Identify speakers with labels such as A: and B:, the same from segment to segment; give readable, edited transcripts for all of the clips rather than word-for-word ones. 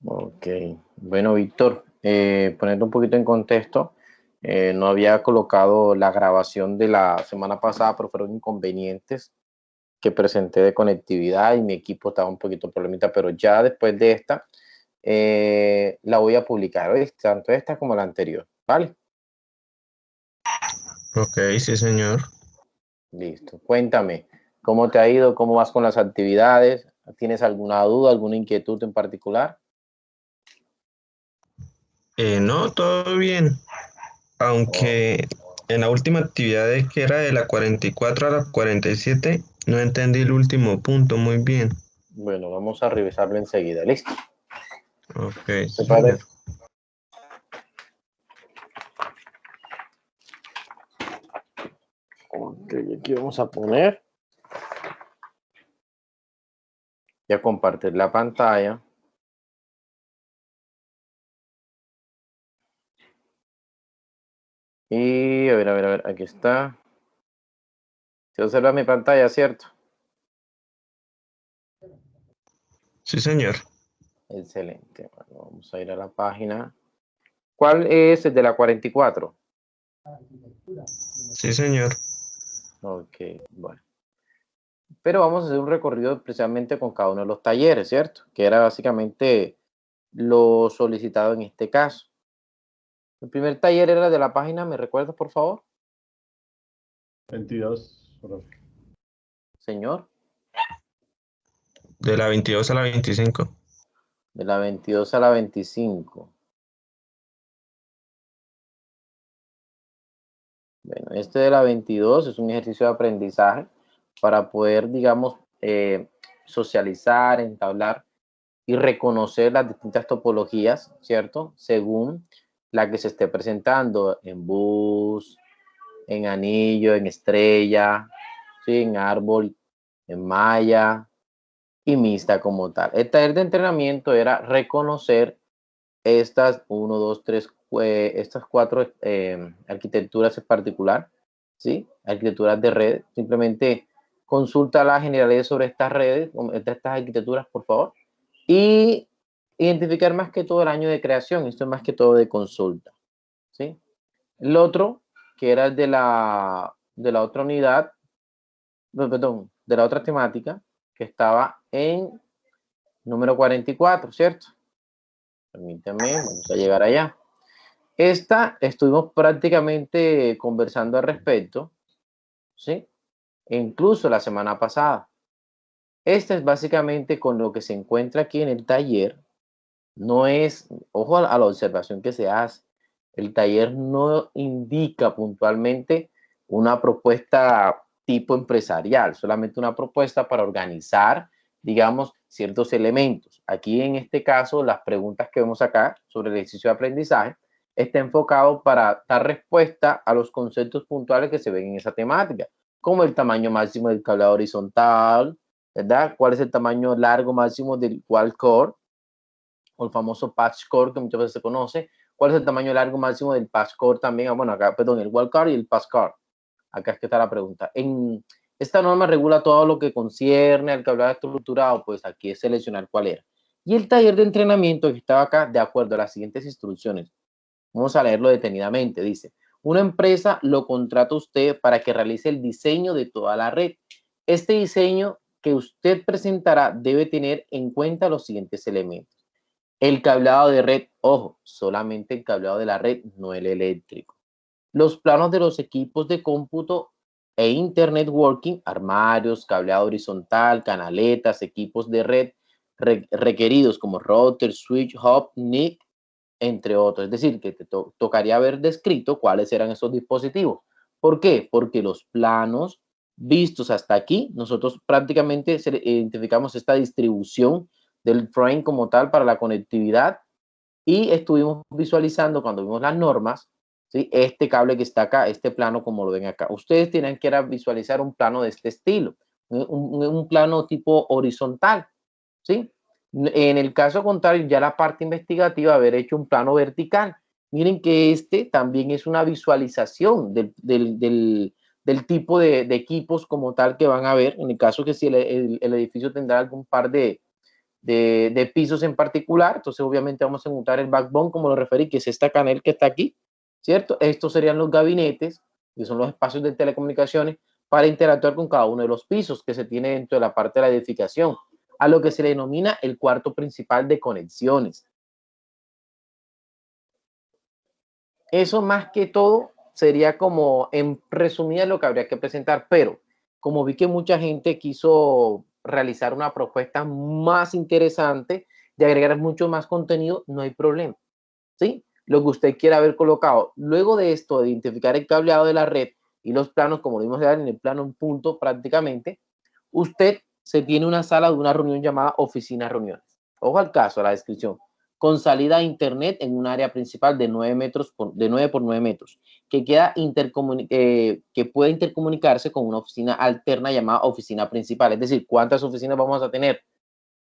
A: Ok, bueno, Víctor, poniendo un poquito en contexto, no había colocado la grabación de la semana pasada, pero fueron inconvenientes que presenté de conectividad y mi equipo estaba un poquito problemita, pero ya después de esta la voy a publicar, ¿oíste? Tanto esta como la anterior, ¿vale?
B: Ok, sí, señor.
A: Listo. Cuéntame, ¿cómo te ha ido? ¿Cómo vas con las actividades? ¿Tienes alguna duda, alguna inquietud en particular?
B: No, todo bien.
A: Oh,
B: Aunque en la última actividad que era de la 44 a la 47, no entendí el último punto muy bien.
A: bueno, vamos a revisarlo enseguida, ¿listo?
B: Ok,
A: ¿Te
B: sí, señor.
A: parece? Ok, aquí vamos a poner, ya compartir la pantalla. Y a ver, aquí está. Se observa mi pantalla, ¿cierto?
B: Sí, señor.
A: Excelente. Bueno, vamos a ir a la página. ¿Cuál es el de la 44?
B: Sí, señor.
A: Ok, bueno. Pero vamos a hacer un recorrido precisamente con cada uno de los talleres, ¿cierto? Que era básicamente lo solicitado en este caso. El primer taller era de la página, ¿me recuerdas, por favor?
C: 22, profe.
A: Señor,
B: De la 22 a la 25.
A: de la 22 a la 25. Bueno, este de la 22 es un ejercicio de aprendizaje para poder, digamos, socializar, entablar y reconocer las distintas topologías, ¿cierto? Según la que se esté presentando en bus, en anillo, en estrella, ¿sí? En árbol, en malla y mixta como tal. El taller de entrenamiento era reconocer estas 1, 2, 3, estas cuatro arquitecturas en particular, ¿sí? Arquitecturas de red. Simplemente consulta las generalidades sobre estas redes, de estas arquitecturas, por favor. Y identificar más que todo el año de creación. Esto es más que todo de consulta, ¿sí? El otro, que era el de la otra unidad, no, perdón, de la otra temática, que estaba en número 44, ¿cierto? Permítame, vamos a llegar allá. Esta estuvimos prácticamente conversando al respecto, ¿sí? E incluso la semana pasada. Esta es básicamente con lo que se encuentra aquí en el taller. No es, ojo a la observación que se hace. El taller no indica puntualmente una propuesta tipo empresarial, solamente una propuesta para organizar, digamos, ciertos elementos. Aquí en este caso, las preguntas que vemos acá sobre el ejercicio de aprendizaje está enfocado para dar respuesta a los conceptos puntuales que se ven en esa temática, como el tamaño máximo del cableado horizontal, ¿verdad? ¿Cuál es el tamaño largo máximo del quad core? O el famoso patch core que muchas veces se conoce. ¿Cuál es el tamaño largo máximo del patch core también? Ah, bueno, acá, perdón, el wildcard y el patch core. Acá es que está la pregunta. En esta norma regula todo lo que concierne al cableado estructurado, pues aquí es seleccionar cuál era. Y el taller de entrenamiento que estaba acá, de acuerdo a las siguientes instrucciones. Vamos a leerlo detenidamente. Dice, una empresa lo contrata a usted para que realice el diseño de toda la red. Este diseño que usted presentará debe tener en cuenta los siguientes elementos. El cableado de red, ojo, solamente el cableado de la red, no el eléctrico. Los planos de los equipos de cómputo e internet working, armarios, cableado horizontal, canaletas, equipos de red requeridos como router, switch, hub, NIC, entre otros. Es decir, que te tocaría haber descrito cuáles eran esos dispositivos. ¿Por qué? Porque los planos vistos hasta aquí, nosotros prácticamente identificamos esta distribución del frame como tal para la conectividad y estuvimos visualizando cuando vimos las normas, ¿sí? Este cable que está acá, este plano como lo ven acá. Ustedes tienen que visualizar un plano de este estilo, un plano tipo horizontal, ¿sí? En el caso contrario, ya la parte investigativa, haber hecho un plano vertical. Miren que este también es una visualización del tipo de equipos como tal que van a ver, en el caso que si el edificio tendrá algún par de pisos en particular. Entonces, obviamente, vamos a montar el backbone, como lo referí, que es esta canal que está aquí, ¿cierto? Estos serían los gabinetes, que son los espacios de telecomunicaciones, para interactuar con cada uno de los pisos que se tiene dentro de la parte de la edificación, a lo que se le denomina el cuarto principal de conexiones. Eso más que todo sería como en resumida lo que habría que presentar, pero como vi que mucha gente quiso realizar una propuesta más interesante de agregar mucho más contenido, no hay problema, ¿sí? Lo que usted quiera haber colocado. Luego de esto, de identificar el cableado de la red y los planos, como lo vimos en el plano en punto prácticamente, usted se tiene una sala de una reunión llamada oficina reuniones. Ojo al caso, a la descripción. Con salida a internet en un área principal de 9 por 9 metros, que que puede intercomunicarse con una oficina alterna llamada oficina principal. Es decir, ¿cuántas oficinas vamos a tener?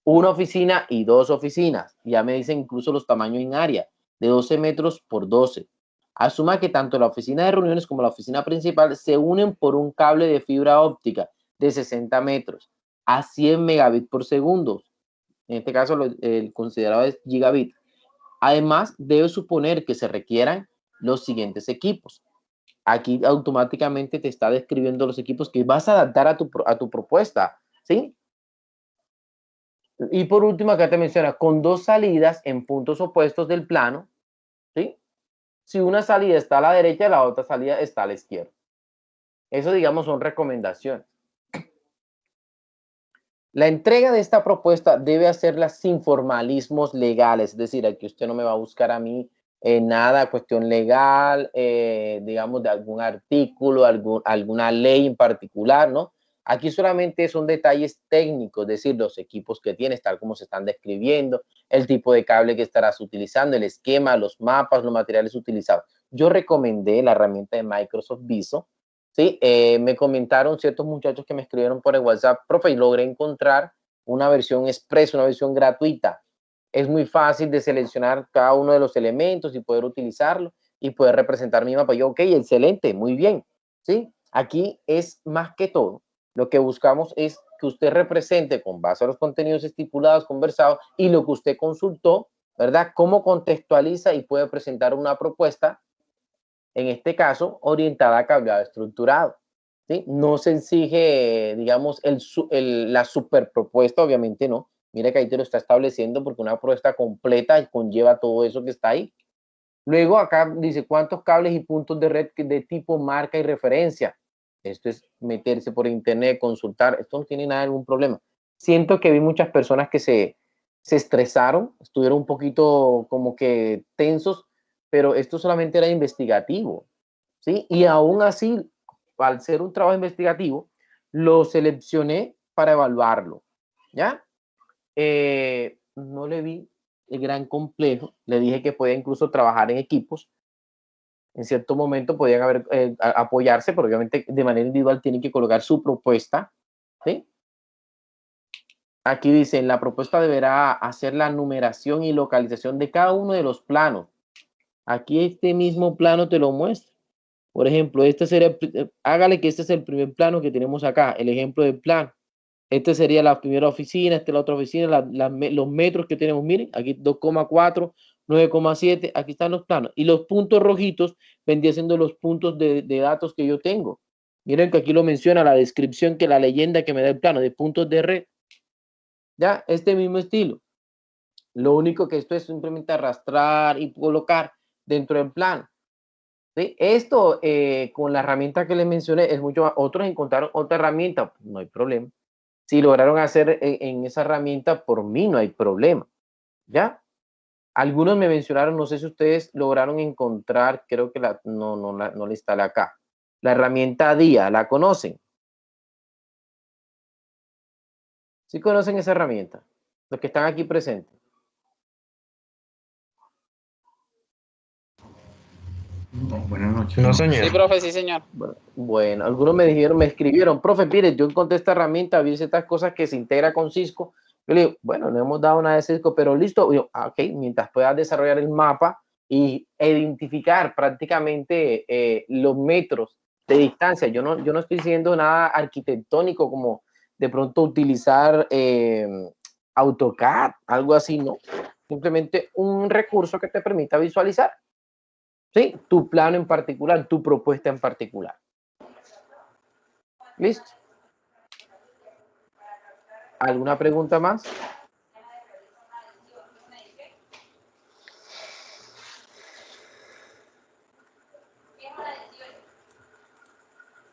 A: Una oficina y dos oficinas. Ya me dicen incluso los tamaños en área, de 12 metros por 12. Asuma que tanto la oficina de reuniones como la oficina principal se unen por un cable de fibra óptica de 60 metros a 100 megabits por segundo. En este caso, el considerado es gigabit. Además, debe suponer que se requieran los siguientes equipos. Aquí automáticamente te está describiendo los equipos que vas a adaptar a tu propuesta, ¿sí? Y por último, acá te menciona, con dos salidas en puntos opuestos del plano, ¿sí? Si una salida está a la derecha, la otra salida está a la izquierda. Eso, digamos, son recomendaciones. La entrega de esta propuesta debe hacerla sin formalismos legales, es decir, aquí usted no me va a buscar a mí nada, cuestión legal, digamos, de algún artículo, alguna ley en particular, ¿no? Aquí solamente son detalles técnicos, es decir, los equipos que tienes, tal como se están describiendo, el tipo de cable que estarás utilizando, el esquema, los mapas, los materiales utilizados. Yo recomendé la herramienta de Microsoft Visio. Sí, me comentaron ciertos muchachos que me escribieron por el WhatsApp, profe, y logré encontrar una versión express, una versión gratuita. Es muy fácil de seleccionar cada uno de los elementos y poder utilizarlo y poder representar mi mapa. Yo, ok, excelente, muy bien. ¿Sí? Aquí es más que todo. Lo que buscamos es que usted represente con base a los contenidos estipulados, conversados y lo que usted consultó, ¿verdad? Cómo contextualiza y puede presentar una propuesta, en este caso, orientada a cableado estructurado. ¿Sí? No se exige, digamos, la superpropuesta, obviamente no. Mira que ahí te lo está estableciendo porque una propuesta completa conlleva todo eso que está ahí. Luego acá dice cuántos cables y puntos de red de tipo marca y referencia. Esto es meterse por internet, consultar. Esto no tiene nada, ningún problema. Siento que vi muchas personas que se estresaron, estuvieron un poquito como que tensos, pero esto solamente era investigativo, ¿sí? Y aún así, al ser un trabajo investigativo, lo seleccioné para evaluarlo, ¿ya? No le vi el gran complejo, le dije que podía incluso trabajar en equipos, en cierto momento podían apoyarse, pero obviamente de manera individual tienen que colocar su propuesta, ¿sí? Aquí dice, la propuesta deberá hacer la numeración y localización de cada uno de los planos. Aquí este mismo plano te lo muestra. Por ejemplo, este sería, hágale que este es el primer plano que tenemos acá, el ejemplo del plano. Este sería la primera oficina, esta es la otra oficina, los metros que tenemos, miren, aquí 2,4, 9,7, aquí están los planos. Y los puntos rojitos vendrían siendo los puntos de datos que yo tengo. Miren que aquí lo menciona la descripción, que la leyenda que me da el plano de puntos de red. Ya, este mismo estilo. Lo único que esto es simplemente arrastrar y colocar dentro del plano. ¿Sí? Esto con la herramienta que les mencioné es mucho más. Otros encontraron otra herramienta, no hay problema. Si lograron hacer en esa herramienta, por mí no hay problema. ¿Ya? Algunos me mencionaron, no sé si ustedes lograron encontrar, creo que no la instalé acá. La herramienta DIA, ¿la conocen? ¿Sí conocen esa herramienta? Los que están aquí presentes.
B: Buenas noches. No, señor.
C: Sí, profe, sí, señor.
A: Bueno, algunos me escribieron, profe, mire, yo encontré esta herramienta, vi ciertas cosas que se integra con Cisco. Yo le digo, bueno, no hemos dado nada de Cisco, pero listo. Yo, ok, mientras puedas desarrollar el mapa y identificar prácticamente los metros de distancia. Yo no estoy diciendo nada arquitectónico como de pronto utilizar AutoCAD, algo así, ¿no? Simplemente un recurso que te permita visualizar, ¿sí? Tu plano en particular, tu propuesta en particular. ¿Listo? ¿Alguna pregunta más?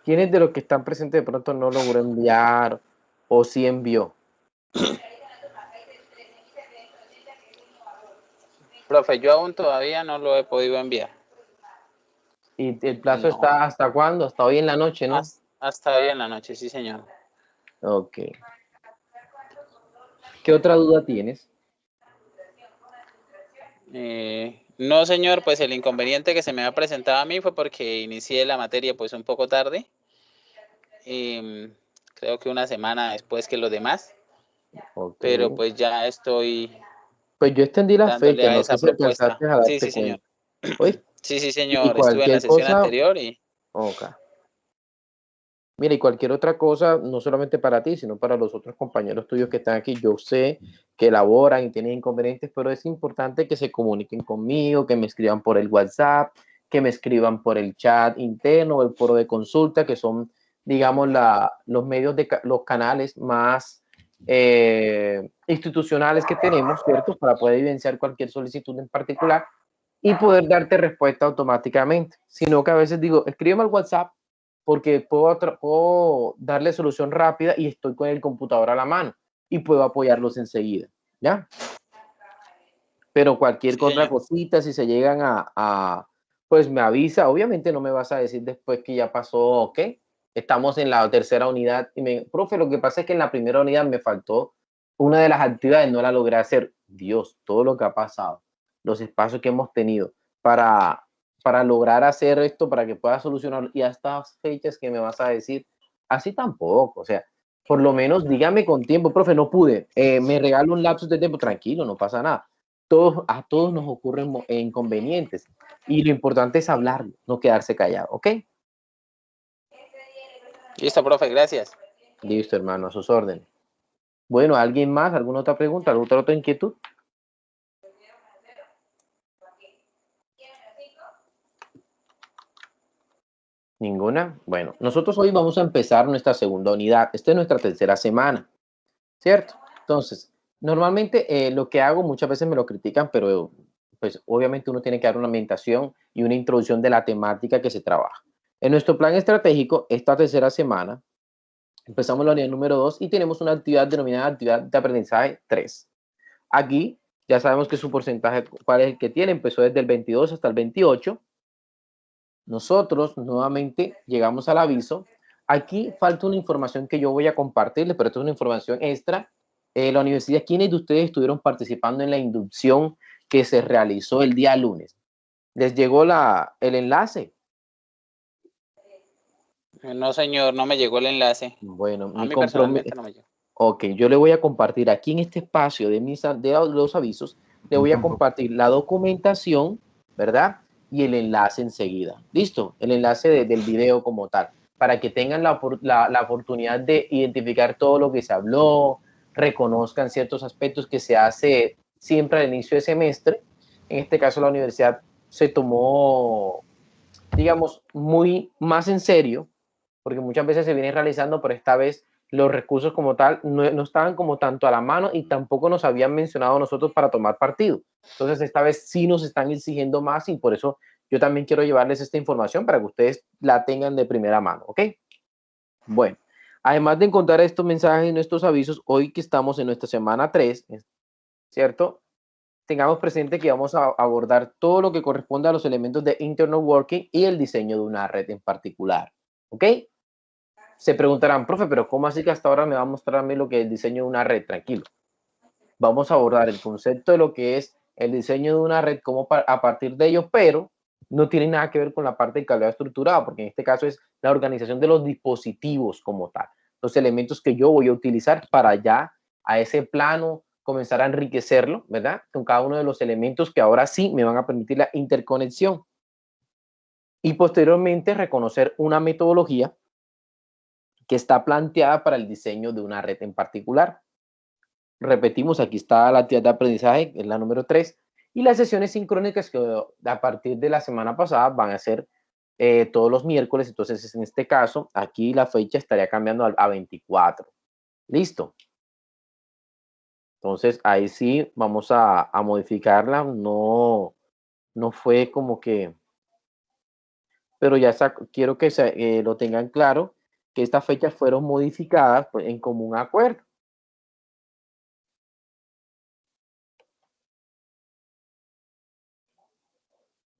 A: ¿Quiénes de los que están presentes de pronto no logró enviar o sí envió?
C: Profe, yo aún todavía no lo he podido enviar.
A: ¿Y el plazo
C: No.
A: está hasta cuándo? Hasta hoy en la noche, ¿no?
C: Hasta hoy en la noche, sí, señor.
A: Ok. ¿Qué otra duda tienes?
C: No, señor, pues el inconveniente que se me ha presentado a mí fue porque inicié la materia pues un poco tarde. Creo que una semana después que los demás.
A: Okay.
C: Pero pues ya estoy
A: pues yo extendí la fecha, no sé si
C: propuesta.
A: alcanzaste a darte
C: Sí, señor.
A: cuenta. ¿Oíste?
C: Sí,
A: Y
C: señor. Estuve en la sesión anterior y...
A: Ok. Mira, y cualquier otra cosa, no solamente para ti, sino para los otros compañeros tuyos que están aquí, yo sé que elaboran y tienen inconvenientes, pero es importante que se comuniquen conmigo, que me escriban por el WhatsApp, que me escriban por el chat interno o el foro de consulta, que son, digamos, los medios los canales más institucionales que tenemos, ¿cierto? Para poder evidenciar cualquier solicitud en particular y poder darte respuesta automáticamente. Sino que a veces digo, escríbeme al WhatsApp porque puedo darle solución rápida y estoy con el computador a la mano y puedo apoyarlos enseguida, ¿ya? Pero cualquier otra cosita, si se llegan pues me avisa, obviamente no me vas a decir después que ya pasó, ok, estamos en la tercera unidad y profe, lo que pasa es que en la primera unidad me faltó una de las actividades, no la logré hacer. Dios, todo lo que ha pasado, los espacios que hemos tenido para lograr hacer esto, para que pueda solucionar, y a estas fechas que me vas a decir, así tampoco, o sea, por lo menos dígame con tiempo, profe, no pude, me regalo un lapso de tiempo, tranquilo, no pasa nada. A todos nos ocurren inconvenientes y lo importante es hablarlo, no quedarse callado, ¿ok?
C: Listo, profe, gracias.
A: Listo, hermano, a sus órdenes. Bueno, ¿alguien más? ¿Alguna otra pregunta? ¿Alguna otra inquietud? ¿Ninguna? Bueno, nosotros hoy vamos a empezar nuestra segunda unidad. Esta es nuestra tercera semana, ¿cierto? Entonces, normalmente lo que hago, muchas veces me lo critican, pero pues obviamente uno tiene que dar una ambientación y una introducción de la temática que se trabaja. En nuestro plan estratégico, esta tercera semana, empezamos la unidad número 2 y tenemos una actividad denominada actividad de aprendizaje 3. Aquí ya sabemos que su porcentaje, cuál es el que tiene, empezó desde el 22 hasta el 28. Nosotros nuevamente llegamos al aviso. Aquí falta una información que yo voy a compartirles, pero esto es una información extra. La universidad, ¿quiénes de ustedes estuvieron participando en la inducción que se realizó el día lunes? ¿Les llegó el enlace?
C: No, señor, no me llegó el enlace.
A: Bueno,
C: a mí personalmente no me llegó.
A: Ok, yo le voy a compartir aquí en este espacio de los avisos, le voy a compartir la documentación, ¿verdad? Y el enlace enseguida. ¿Listo? El enlace del video como tal, para que tengan la oportunidad de identificar todo lo que se habló, reconozcan ciertos aspectos que se hace siempre al inicio de semestre. En este caso, la universidad se tomó, digamos, muy más en serio, porque muchas veces se viene realizando, pero esta vez los recursos como tal no estaban como tanto a la mano y tampoco nos habían mencionado nosotros para tomar partido. Entonces esta vez sí nos están exigiendo más y por eso yo también quiero llevarles esta información para que ustedes la tengan de primera mano, ¿ok? Bueno, además de encontrar estos mensajes y nuestros avisos, hoy que estamos en nuestra semana 3, ¿cierto? Tengamos presente que vamos a abordar todo lo que corresponde a los elementos de internal working y el diseño de una red en particular, ¿ok? Se preguntarán, profe, pero ¿cómo así que hasta ahora me va a mostrar a mí lo que es el diseño de una red? Tranquilo. Vamos a abordar el concepto de lo que es el diseño de una red como a partir de ello, pero no tiene nada que ver con la parte de calidad estructurada, porque en este caso es la organización de los dispositivos como tal, los elementos que yo voy a utilizar para ya a ese plano comenzar a enriquecerlo, ¿verdad? Con cada uno de los elementos que ahora sí me van a permitir la interconexión. Y posteriormente reconocer una metodología que está planteada para el diseño de una red en particular. repetimos, aquí está la actividad de aprendizaje, que es la número 3, y las sesiones sincrónicas que a partir de la semana pasada van a ser todos los miércoles. Entonces, en este caso, aquí la fecha estaría cambiando a 24. ¿Listo? Entonces, ahí sí vamos a modificarla. No fue como que... Pero ya quiero que lo tengan claro, que estas fechas fueron modificadas pues, en común acuerdo.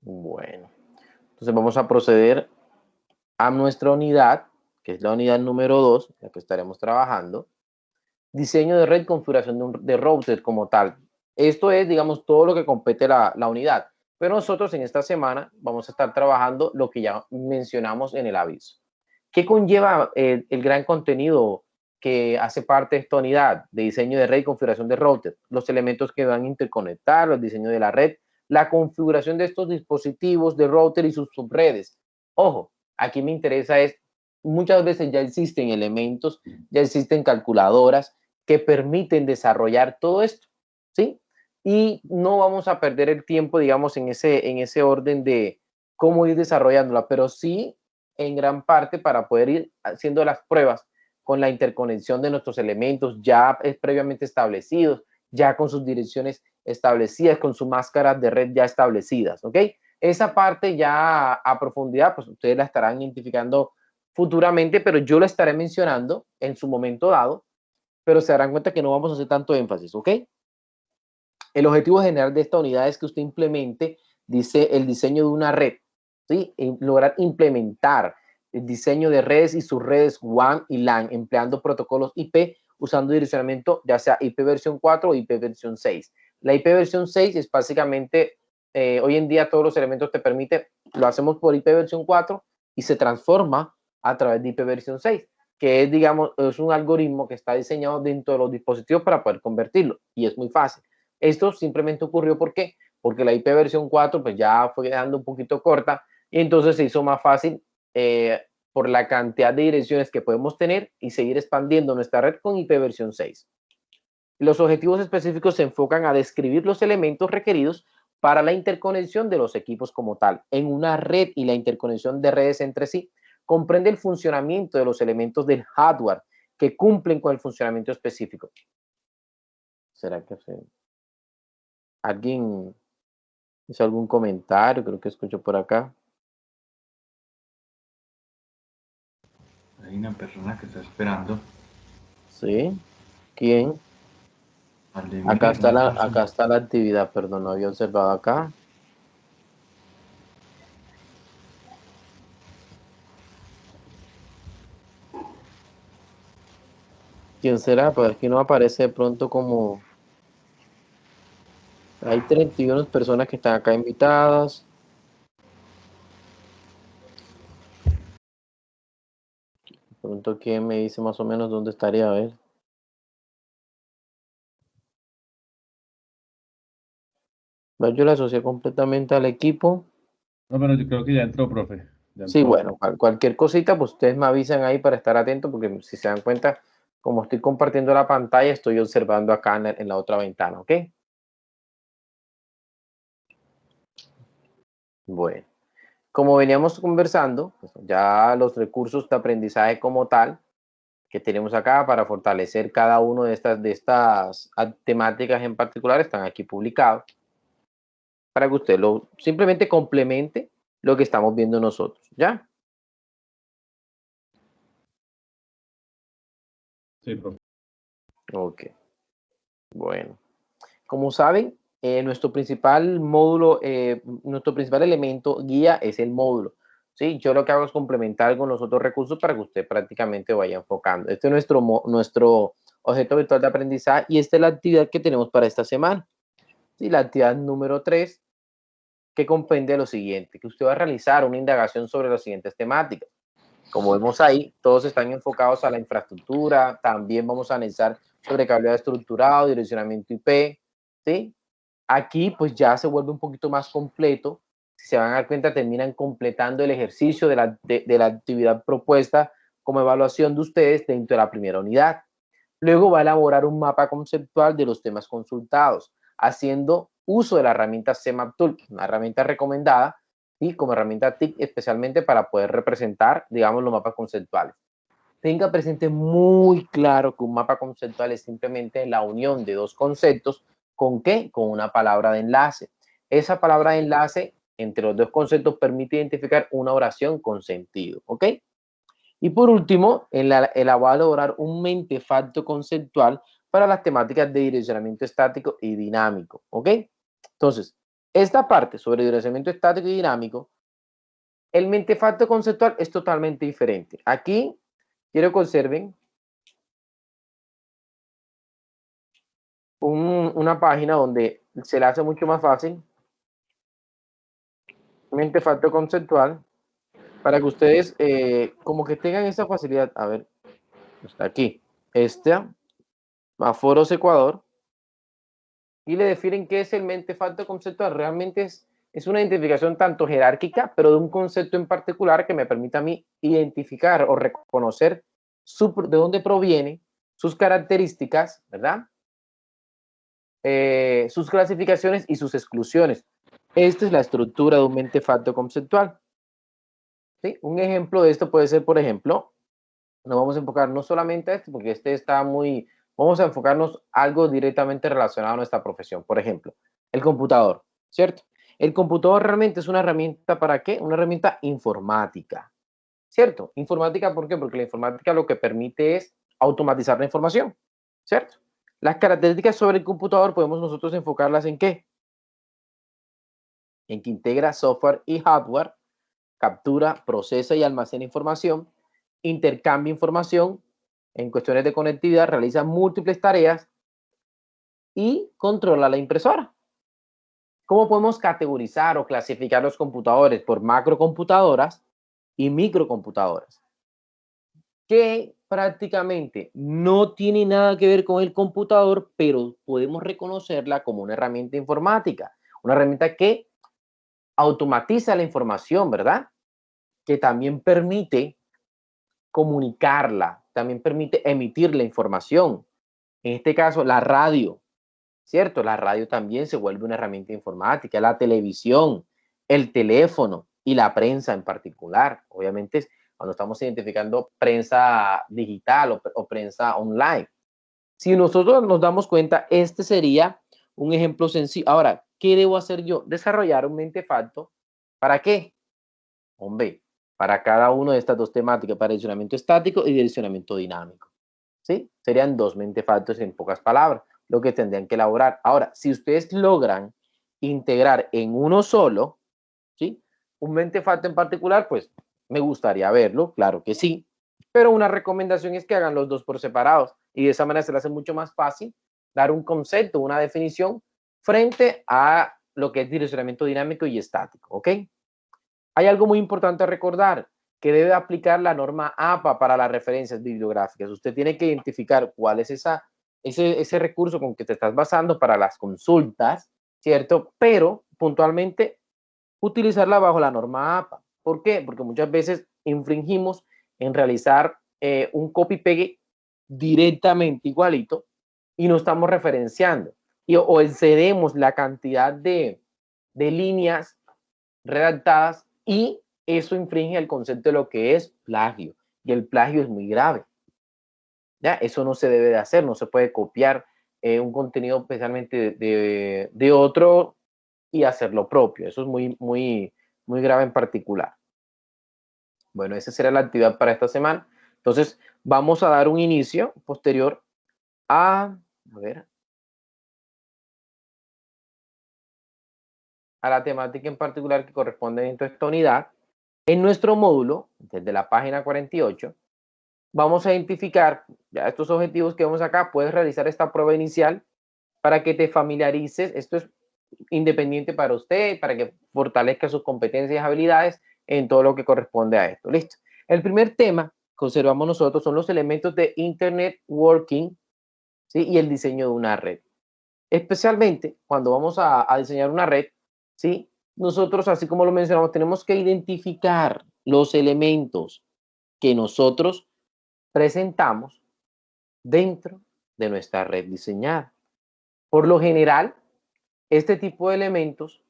A: Bueno, entonces vamos a proceder a nuestra unidad, que es la unidad número 2, la que estaremos trabajando. Diseño de red, configuración de router como tal. Esto es, digamos, todo lo que compete la unidad. Pero nosotros en esta semana vamos a estar trabajando lo que ya mencionamos en el aviso. ¿Qué conlleva el gran contenido que hace parte de esta unidad de diseño de red y configuración de router? Los elementos que van a interconectar, el diseño de la red, la configuración de estos dispositivos de router y sus subredes. Ojo, aquí me interesa es, muchas veces ya existen elementos, ya existen calculadoras que permiten desarrollar todo esto, ¿sí? Y no vamos a perder el tiempo, digamos, en ese orden de cómo ir desarrollándola, pero sí en gran parte para poder ir haciendo las pruebas con la interconexión de nuestros elementos ya previamente establecidos, ya con sus direcciones establecidas, con sus máscaras de red ya establecidas, ¿ok? Esa parte ya a profundidad, pues ustedes la estarán identificando futuramente, pero yo la estaré mencionando en su momento dado, pero se darán cuenta que no vamos a hacer tanto énfasis, ¿ok? El objetivo general de esta unidad es que usted implemente, dice, el diseño de una red, ¿sí? Lograr implementar el diseño de redes y sus redes WAN y LAN, empleando protocolos IP, usando direccionamiento ya sea IP versión 4 o IP versión 6. La IP versión 6 es básicamente, hoy en día todos los elementos te permiten, lo hacemos por IP versión 4 y se transforma a través de IP versión 6, que es, digamos, es un algoritmo que está diseñado dentro de los dispositivos para poder convertirlo, y es muy fácil. Esto simplemente ocurrió, ¿por qué? Porque la IP versión 4 pues ya fue quedando un poquito corta y entonces se hizo más fácil por la cantidad de direcciones que podemos tener y seguir expandiendo nuestra red con IP versión 6. Los objetivos específicos se enfocan a describir los elementos requeridos para la interconexión de los equipos como tal. En una red y la interconexión de redes entre sí comprende el funcionamiento de los elementos del hardware que cumplen con el funcionamiento específico. ¿Será que alguien hizo algún comentario? Creo que escucho por acá.
D: Hay una persona que está esperando.
A: ¿Sí? ¿Quién? Acá está la actividad, perdón, no había observado acá. ¿Quién será? Pues aquí no aparece de pronto como... Hay 31 personas que están acá invitadas. De pronto, ¿quién me dice más o menos dónde estaría? A ver. Yo la asocié completamente al equipo.
E: No, pero yo creo que ya entró, profe. Ya
A: Sí,
E: entró.
A: bueno, cualquier cosita, pues ustedes me avisan ahí para estar atento, porque si se dan cuenta, como estoy compartiendo la pantalla, estoy observando acá en la otra ventana, ¿ok? Bueno, como veníamos conversando, pues ya los recursos de aprendizaje como tal que tenemos acá para fortalecer cada uno de estas temáticas en particular están aquí publicados para que usted simplemente complemente lo que estamos viendo nosotros, ¿ya?
E: Sí, profe.
A: Ok, bueno. Como saben, nuestro principal módulo, nuestro principal elemento guía es el módulo. ¿Sí? Yo lo que hago es complementar con los otros recursos para que usted prácticamente vaya enfocando. Este es nuestro objeto virtual de aprendizaje y esta es la actividad que tenemos para esta semana. ¿Sí? La actividad número 3, que comprende lo siguiente, que usted va a realizar una indagación sobre las siguientes temáticas. Como vemos ahí, todos están enfocados a la infraestructura, también vamos a analizar sobre cableado estructurado, direccionamiento IP, ¿sí? Aquí pues ya se vuelve un poquito más completo. Si se van a dar cuenta, terminan completando el ejercicio de la actividad propuesta como evaluación de ustedes dentro de la primera unidad. Luego va a elaborar un mapa conceptual de los temas consultados, haciendo uso de la herramienta CMap Tool, una herramienta recomendada y como herramienta TIC especialmente para poder representar, digamos, los mapas conceptuales. Tenga presente muy claro que un mapa conceptual es simplemente la unión de dos conceptos. ¿Con qué? Con una palabra de enlace. Esa palabra de enlace entre los dos conceptos permite identificar una oración con sentido, ¿ok? Y por último, va a elaborar un mentefacto conceptual para las temáticas de direccionamiento estático y dinámico, ¿ok? Entonces, esta parte sobre direccionamiento estático y dinámico, el mentefacto conceptual es totalmente diferente. Aquí quiero que observen una página donde se le hace mucho más fácil mentefacto conceptual para que ustedes como que tengan esa facilidad. A ver, está aquí. Aforos Ecuador. Y le definen qué es el mentefacto conceptual. Realmente es una identificación tanto jerárquica, pero de un concepto en particular que me permite a mí identificar o reconocer de dónde proviene, sus características, ¿verdad? Sus clasificaciones y sus exclusiones. Esta es la estructura de un mentefacto conceptual. ¿Sí? Un ejemplo de esto puede ser, por ejemplo, nos vamos a enfocar no solamente a esto, porque este está muy... Vamos a enfocarnos algo directamente relacionado a nuestra profesión. Por ejemplo, el computador, ¿cierto? El computador realmente es una herramienta ¿para qué? Una herramienta informática, ¿cierto? Informática, ¿por qué? Porque la informática lo que permite es automatizar la información, ¿cierto? Las características sobre el computador podemos nosotros enfocarlas en ¿qué? En que integra software y hardware, captura, procesa y almacena información, intercambia información en cuestiones de conectividad, realiza múltiples tareas y controla la impresora. ¿Cómo podemos categorizar o clasificar los computadores? Por macrocomputadoras y microcomputadoras, que prácticamente no tiene nada que ver con el computador, pero podemos reconocerla como una herramienta informática, una herramienta que automatiza la información, ¿verdad? Que también permite comunicarla, también permite emitir la información. En este caso, la radio, ¿cierto? La radio también se vuelve una herramienta informática, la televisión, el teléfono y la prensa en particular. Obviamente, cuando estamos identificando prensa digital o prensa online. Si nosotros nos damos cuenta, este sería un ejemplo sencillo. Ahora, ¿qué debo hacer yo? Desarrollar un mentefacto. ¿Para qué? Hombre, para cada una de estas dos temáticas, para direccionamiento estático y direccionamiento dinámico. ¿Sí? Serían dos mentefactos en pocas palabras, lo que tendrían que elaborar. Ahora, si ustedes logran integrar en uno solo, ¿sí? Un mentefacto en particular, pues me gustaría verlo, claro que sí, pero una recomendación es que hagan los dos por separados y de esa manera se les hace mucho más fácil dar un concepto, una definición frente a lo que es direccionamiento dinámico y estático, ¿ok? Hay algo muy importante a recordar, que debe aplicar la norma APA para las referencias bibliográficas. Usted tiene que identificar cuál es ese recurso con que te estás basando para las consultas, ¿cierto? Pero puntualmente utilizarla bajo la norma APA. ¿Por qué? Porque muchas veces infringimos en realizar un copy-pegue directamente igualito y no estamos referenciando o excedemos la cantidad de líneas redactadas y eso infringe el concepto de lo que es plagio. Y el plagio es muy grave. ¿Ya? Eso no se debe de hacer, no se puede copiar un contenido especialmente de otro y hacer lo propio. Eso es muy grave en particular. Bueno, esa será la actividad para esta semana. Entonces, vamos a dar un inicio posterior a la temática en particular que corresponde dentro de esta unidad. En nuestro módulo, desde la página 48, vamos a identificar ya estos objetivos que vemos acá. Puedes realizar esta prueba inicial para que te familiarices. Esto es independiente para usted, para que fortalezca sus competencias y habilidades en todo lo que corresponde a esto. Listo. El primer tema que observamos nosotros son los elementos de Internet Working, ¿sí? Y el diseño de una red. Especialmente cuando vamos a diseñar una red, ¿sí? Nosotros, así como lo mencionamos, tenemos que identificar los elementos que nosotros presentamos dentro de nuestra red diseñada. Por lo general, este tipo de elementos,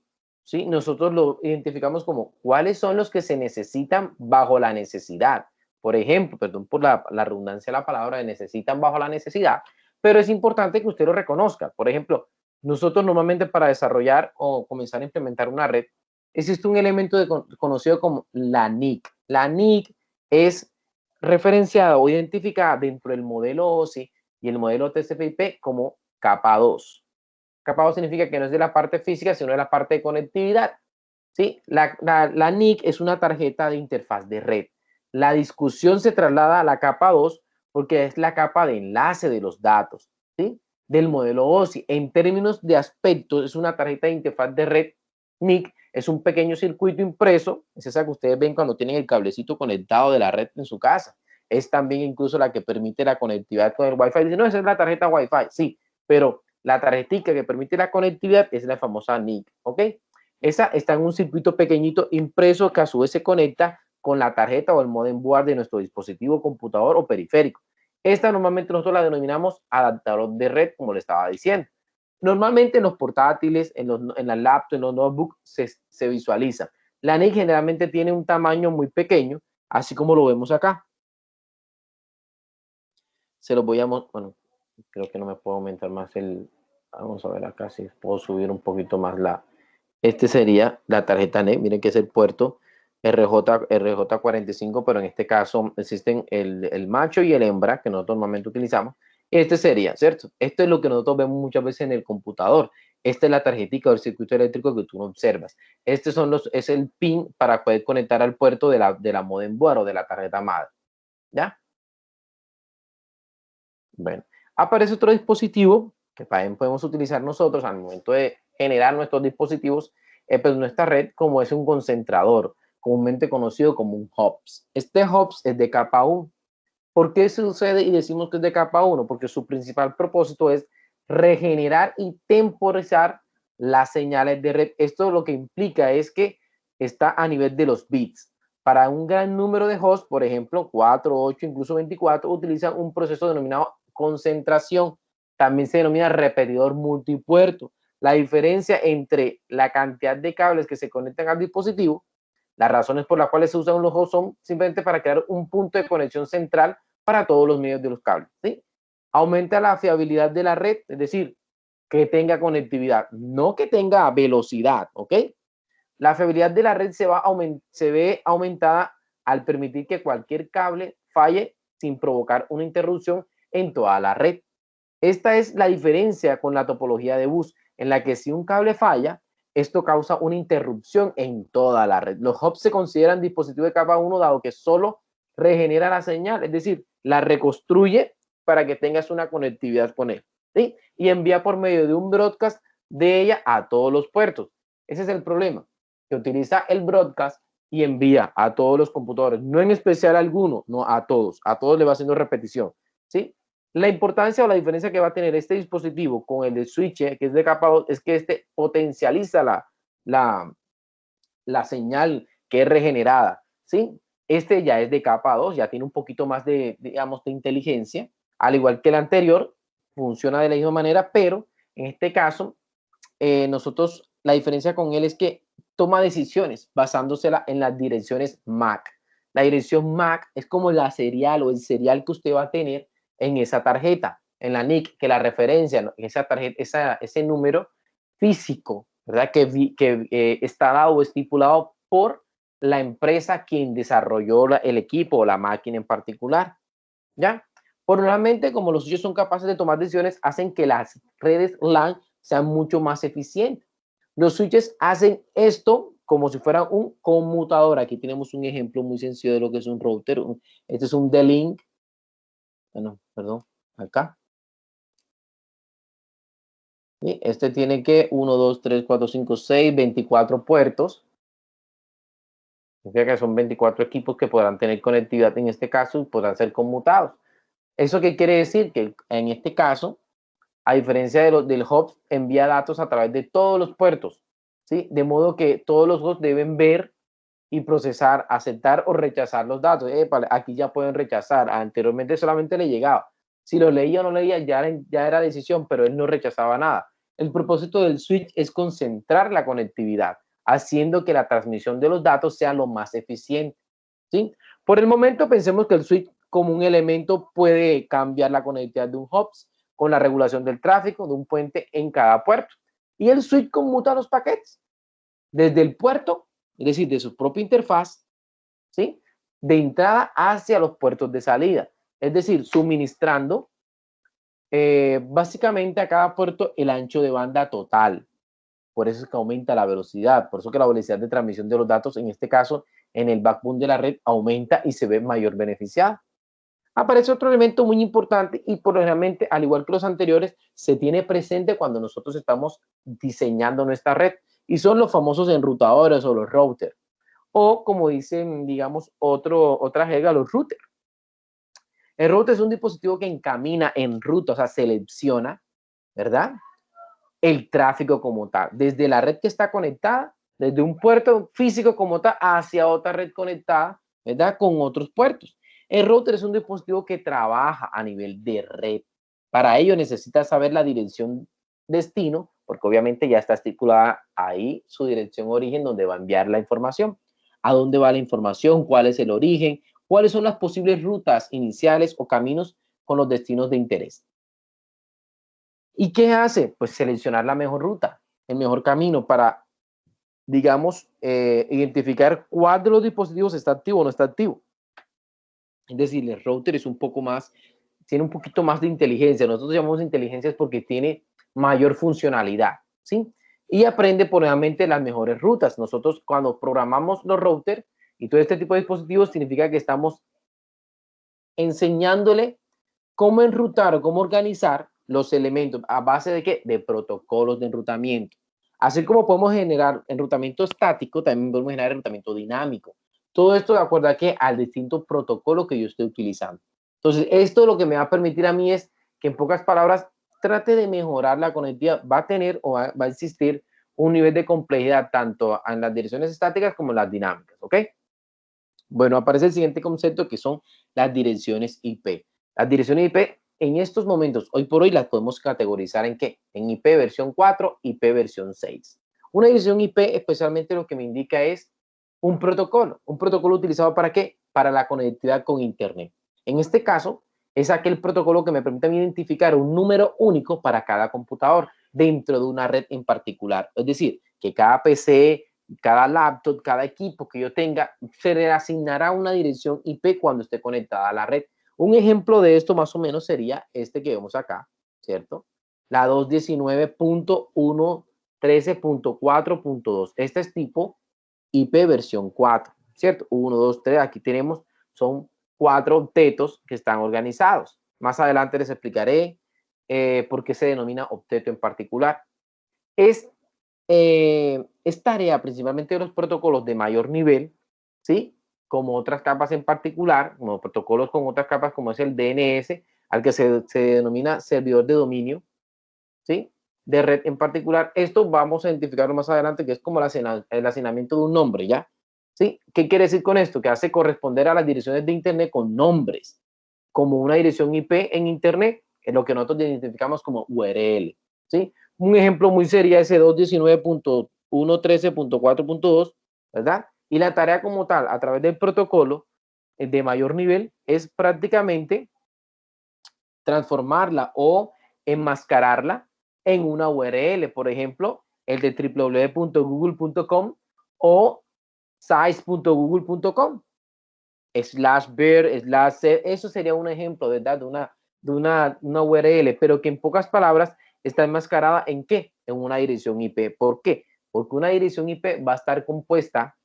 A: ¿sí?, nosotros lo identificamos como cuáles son los que se necesitan bajo la necesidad. Por ejemplo, perdón por la redundancia de la palabra, necesitan bajo la necesidad, pero es importante que usted lo reconozca. Por ejemplo, nosotros normalmente para desarrollar o comenzar a implementar una red, existe un elemento conocido como la NIC. La NIC es referenciada o identificada dentro del modelo OSI y el modelo TCP/IP como capa 2. Capa 2 significa que no es de la parte física, sino de la parte de conectividad. ¿Sí? La NIC es una tarjeta de interfaz de red. La discusión se traslada a la capa 2 porque es la capa de enlace de los datos, ¿sí?, del modelo OSI. En términos de aspectos, es una tarjeta de interfaz de red. NIC es un pequeño circuito impreso, es esa que ustedes ven cuando tienen el cablecito conectado de la red en su casa. Es también incluso la que permite la conectividad con el Wi-Fi. Dicen, no, esa es la tarjeta Wi-Fi. Sí, pero la tarjetita que permite la conectividad es la famosa NIC, ¿ok? Esa está en un circuito pequeñito impreso que a su vez se conecta con la tarjeta o el modem board de nuestro dispositivo, computador o periférico. Esta normalmente nosotros la denominamos adaptador de red, como le estaba diciendo. Normalmente en los portátiles, en las laptops, en los notebooks se visualiza. La NIC generalmente tiene un tamaño muy pequeño, así como lo vemos acá. Se los voy a mostrar, bueno, creo que no me puedo aumentar más vamos a ver acá si puedo subir un poquito más este sería la tarjeta NIC, miren que es el puerto RJ45, pero en este caso existen el macho y el hembra que nosotros normalmente utilizamos. Este sería, ¿cierto? Esto es lo que nosotros vemos muchas veces en el computador. Esta es la tarjetita del circuito eléctrico que tú no observas. Es el pin para poder conectar al puerto de la modem board o de la tarjeta madre. ¿Ya? Bueno, aparece otro dispositivo que también podemos utilizar nosotros al momento de generar nuestros dispositivos, pues nuestra red, como es un concentrador, comúnmente conocido como un hops. Este hops es de capa 1. ¿Por qué sucede y decimos que es de capa 1? Porque su principal propósito es regenerar y temporizar las señales de red. Esto lo que implica es que está a nivel de los bits. Para un gran número de hosts, por ejemplo, 4, 8, incluso 24, utilizan un proceso denominado concentración. También se denomina repetidor multipuerto. La diferencia entre la cantidad de cables que se conectan al dispositivo, las razones por las cuales se usan los hosts son simplemente para crear un punto de conexión central para todos los medios de los cables, ¿sí? Aumenta la fiabilidad de la red, es decir, que tenga conectividad, no que tenga velocidad, ¿ok? La fiabilidad de la red se ve aumentada al permitir que cualquier cable falle sin provocar una interrupción en toda la red. Esta es la diferencia con la topología de bus, en la que si un cable falla, esto causa una interrupción en toda la red. Los hubs se consideran dispositivos de capa 1 dado que solo regenera la señal, es decir, la reconstruye para que tengas una conectividad con él, ¿sí? Y envía por medio de un broadcast de ella a todos los puertos. Ese es el problema, que utiliza el broadcast y envía a todos los computadores, no en especial a alguno, no a todos le va haciendo repetición, ¿sí? La importancia o la diferencia que va a tener este dispositivo con el de switch, que es de capa 2, es que este potencializa la señal que es regenerada, ¿sí? Este ya es de capa 2, ya tiene un poquito más digamos, de inteligencia, al igual que el anterior, funciona de la misma manera, pero en este caso, nosotros, la diferencia con él es que toma decisiones basándose en las direcciones MAC. La dirección MAC es como la serial o el serial que usted va a tener en esa tarjeta, en la NIC, que la referencia, esa tarjeta, ese número físico, ¿verdad? Que está dado o estipulado por la empresa quien desarrolló el equipo o la máquina en particular, ¿ya? Normalmente, como los suyos son capaces de tomar decisiones, hacen que las redes LAN sean mucho más eficientes. Los switches hacen esto como si fuera un conmutador. Aquí tenemos un ejemplo muy sencillo de lo que es un router. Este es un D-Link. Bueno, perdón, acá. ¿Sí? Este tiene que 1, 2, 3, 4, 5, 6, 24 puertos. Significa que son 24 equipos que podrán tener conectividad en este caso y podrán ser conmutados. ¿Eso qué quiere decir? Que en este caso, a diferencia del hub, envía datos a través de todos los puertos, ¿sí? De modo que todos los hosts deben ver y procesar, aceptar o rechazar los datos. Aquí ya pueden rechazar. Anteriormente solamente le llegaba. Si lo leía o no leía ya era decisión, pero él no rechazaba nada. El propósito del switch es concentrar la conectividad, haciendo que la transmisión de los datos sea lo más eficiente, ¿sí? Por el momento pensemos que el switch como un elemento puede cambiar la conectividad de un hub con la regulación del tráfico de un puente en cada puerto. Y el switch conmuta los paquetes desde el puerto, es decir, de su propia interfaz, ¿sí? De entrada hacia los puertos de salida. Es decir, suministrando básicamente a cada puerto el ancho de banda total. Por eso es que aumenta la velocidad. Por eso que la velocidad de transmisión de los datos, en este caso, en el backbone de la red, aumenta y se ve mayor beneficiada. Aparece otro elemento muy importante y probablemente, al igual que los anteriores, se tiene presente cuando nosotros estamos diseñando nuestra red y son los famosos enrutadores o los routers. O como dicen, digamos, otra jerga, los routers. El router es un dispositivo que encamina en ruta, o sea, selecciona, ¿verdad? El tráfico como tal, desde la red que está conectada, desde un puerto físico como tal, hacia otra red conectada, ¿verdad? Con otros puertos. El router es un dispositivo que trabaja a nivel de red. Para ello necesita saber la dirección destino, porque obviamente ya está estipulada ahí su dirección origen donde va a enviar la información. A dónde va la información, cuál es el origen, cuáles son las posibles rutas iniciales o caminos con los destinos de interés. ¿Y qué hace? Pues seleccionar la mejor ruta, el mejor camino para, digamos, identificar cuál de los dispositivos está activo o no está activo. Es decir, el router es un poco más, tiene un poquito más de inteligencia. Nosotros llamamos inteligencia porque tiene mayor funcionalidad, ¿sí? Y aprende probablemente las mejores rutas. Nosotros cuando programamos los routers y todo este tipo de dispositivos significa que estamos enseñándole cómo enrutar o cómo organizar los elementos a base de qué? De protocolos de enrutamiento. Así como podemos generar enrutamiento estático, también podemos generar enrutamiento dinámico. Todo esto de acuerdo a qué? Al distinto protocolo que yo esté utilizando. Entonces, esto lo que me va a permitir a mí es que, en pocas palabras, trate de mejorar la conectividad. Va a tener o va a existir un nivel de complejidad tanto en las direcciones estáticas como en las dinámicas, ¿ok? Bueno, aparece el siguiente concepto que son las direcciones IP. Las direcciones IP en estos momentos, hoy por hoy, las podemos categorizar en ¿qué? En IP versión 4, IP versión 6. Una dirección IP especialmente lo que me indica es un protocolo utilizado ¿para qué? Para la conectividad con Internet. En este caso, es aquel protocolo que me permite identificar un número único para cada computador dentro de una red en particular. Es decir, que cada PC, cada laptop, cada equipo que yo tenga, se le asignará una dirección IP cuando esté conectada a la red. Un ejemplo de esto más o menos sería este que vemos acá, ¿cierto? La 219.113.4.2. Este es tipo IP versión 4, ¿cierto? 1, 2, 3, aquí tenemos, son 4 octetos que están organizados. Más adelante les explicaré por qué se denomina octeto en particular. Es tarea principalmente de los protocolos de mayor nivel, ¿sí? Como otras capas en particular, como protocolos con otras capas como es el DNS, al que se denomina servidor de dominio, ¿sí? De red en particular. Esto vamos a identificarlo más adelante, que es como el asignamiento de un nombre, ¿ya? ¿Sí? ¿Qué quiere decir con esto? Que hace corresponder a las direcciones de Internet con nombres, como una dirección IP en Internet, es lo que nosotros identificamos como URL, ¿sí? Un ejemplo muy sería ese 219.113.4.2, ¿verdad? Y la tarea como tal, a través del protocolo de mayor nivel, es prácticamente transformarla o enmascararla en una URL, por ejemplo, el de www.google.com o size.google.com, /ver/c, eso sería un ejemplo, ¿verdad? De una URL, pero que en pocas palabras está enmascarada en ¿qué? En una dirección IP. ¿Por qué? Porque una dirección IP va a estar compuesta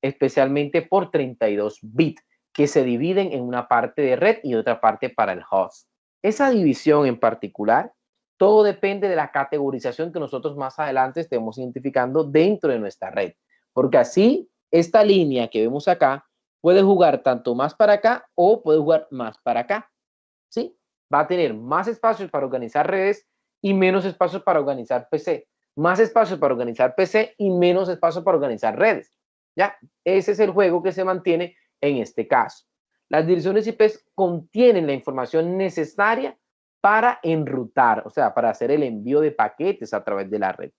A: especialmente por 32 bits que se dividen en una parte de red y otra parte para el host. Esa división en particular, todo depende de la categorización que nosotros más adelante estemos identificando dentro de nuestra red. Porque así, esta línea que vemos acá puede jugar tanto más para acá o puede jugar más para acá, ¿sí? Va a tener más espacios para organizar redes y menos espacios para organizar PC. Más espacios para organizar PC y menos espacios para organizar redes, ¿ya? Ese es el juego que se mantiene en este caso. Las direcciones IP contienen la información necesaria para enrutar, o sea, para hacer el envío de paquetes a través de la red.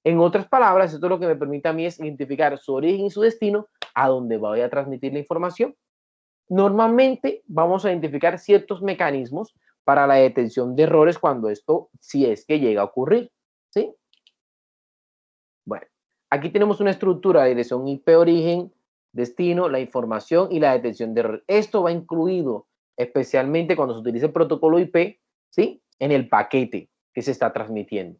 A: En otras palabras, esto lo que me permite a mí es identificar su origen y su destino a donde voy a transmitir la información. Normalmente vamos a identificar ciertos mecanismos para la detección de errores cuando esto, si es que llega a ocurrir, ¿sí? Bueno, aquí tenemos una estructura de dirección IP origen, destino, la información y la detección de errores. Esto va incluido especialmente cuando se utiliza el protocolo IP, ¿sí? En el paquete que se está transmitiendo.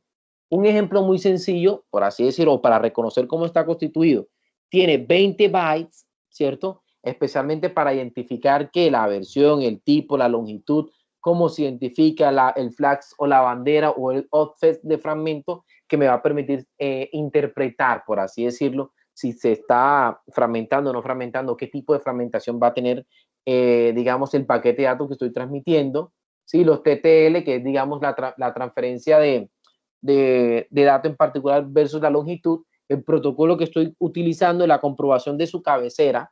A: Un ejemplo muy sencillo, por así decirlo, para reconocer cómo está constituido, tiene 20 bytes, ¿cierto? Especialmente para identificar que la versión, el tipo, la longitud, cómo se identifica el flag o la bandera o el offset de fragmento que me va a permitir interpretar, por así decirlo, si se está fragmentando o no fragmentando, qué tipo de fragmentación va a tener, digamos, el paquete de datos que estoy transmitiendo, ¿sí? Los TTL, que es, digamos, la transferencia de datos en particular versus la longitud, el protocolo que estoy utilizando, la comprobación de su cabecera,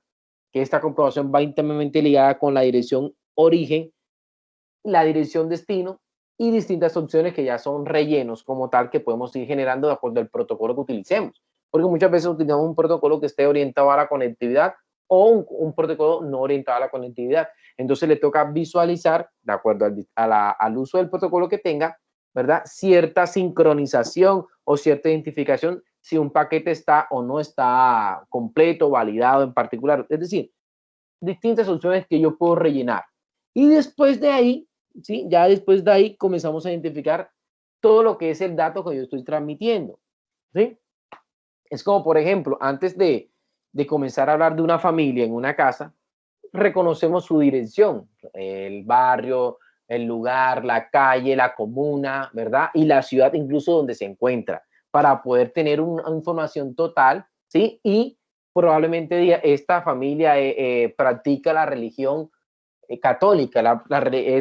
A: que esta comprobación va íntimamente ligada con la dirección origen, la dirección destino y distintas opciones que ya son rellenos como tal que podemos ir generando de acuerdo al protocolo que utilicemos. Porque muchas veces utilizamos un protocolo que esté orientado a la conectividad o un protocolo no orientado a la conectividad. Entonces le toca visualizar, de acuerdo al uso del protocolo que tenga, ¿verdad? Cierta sincronización o cierta identificación si un paquete está o no está completo, validado en particular. Es decir, distintas opciones que yo puedo rellenar. Y después de ahí, ¿sí? Ya después de ahí comenzamos a identificar todo lo que es el dato que yo estoy transmitiendo, ¿sí? Es como, por ejemplo, antes de comenzar a hablar de una familia en una casa, reconocemos su dirección, el barrio, el lugar, la calle, la comuna, ¿verdad? Y la ciudad incluso donde se encuentra, para poder tener una información total, ¿sí? Y probablemente diga, esta familia practica la religión católica,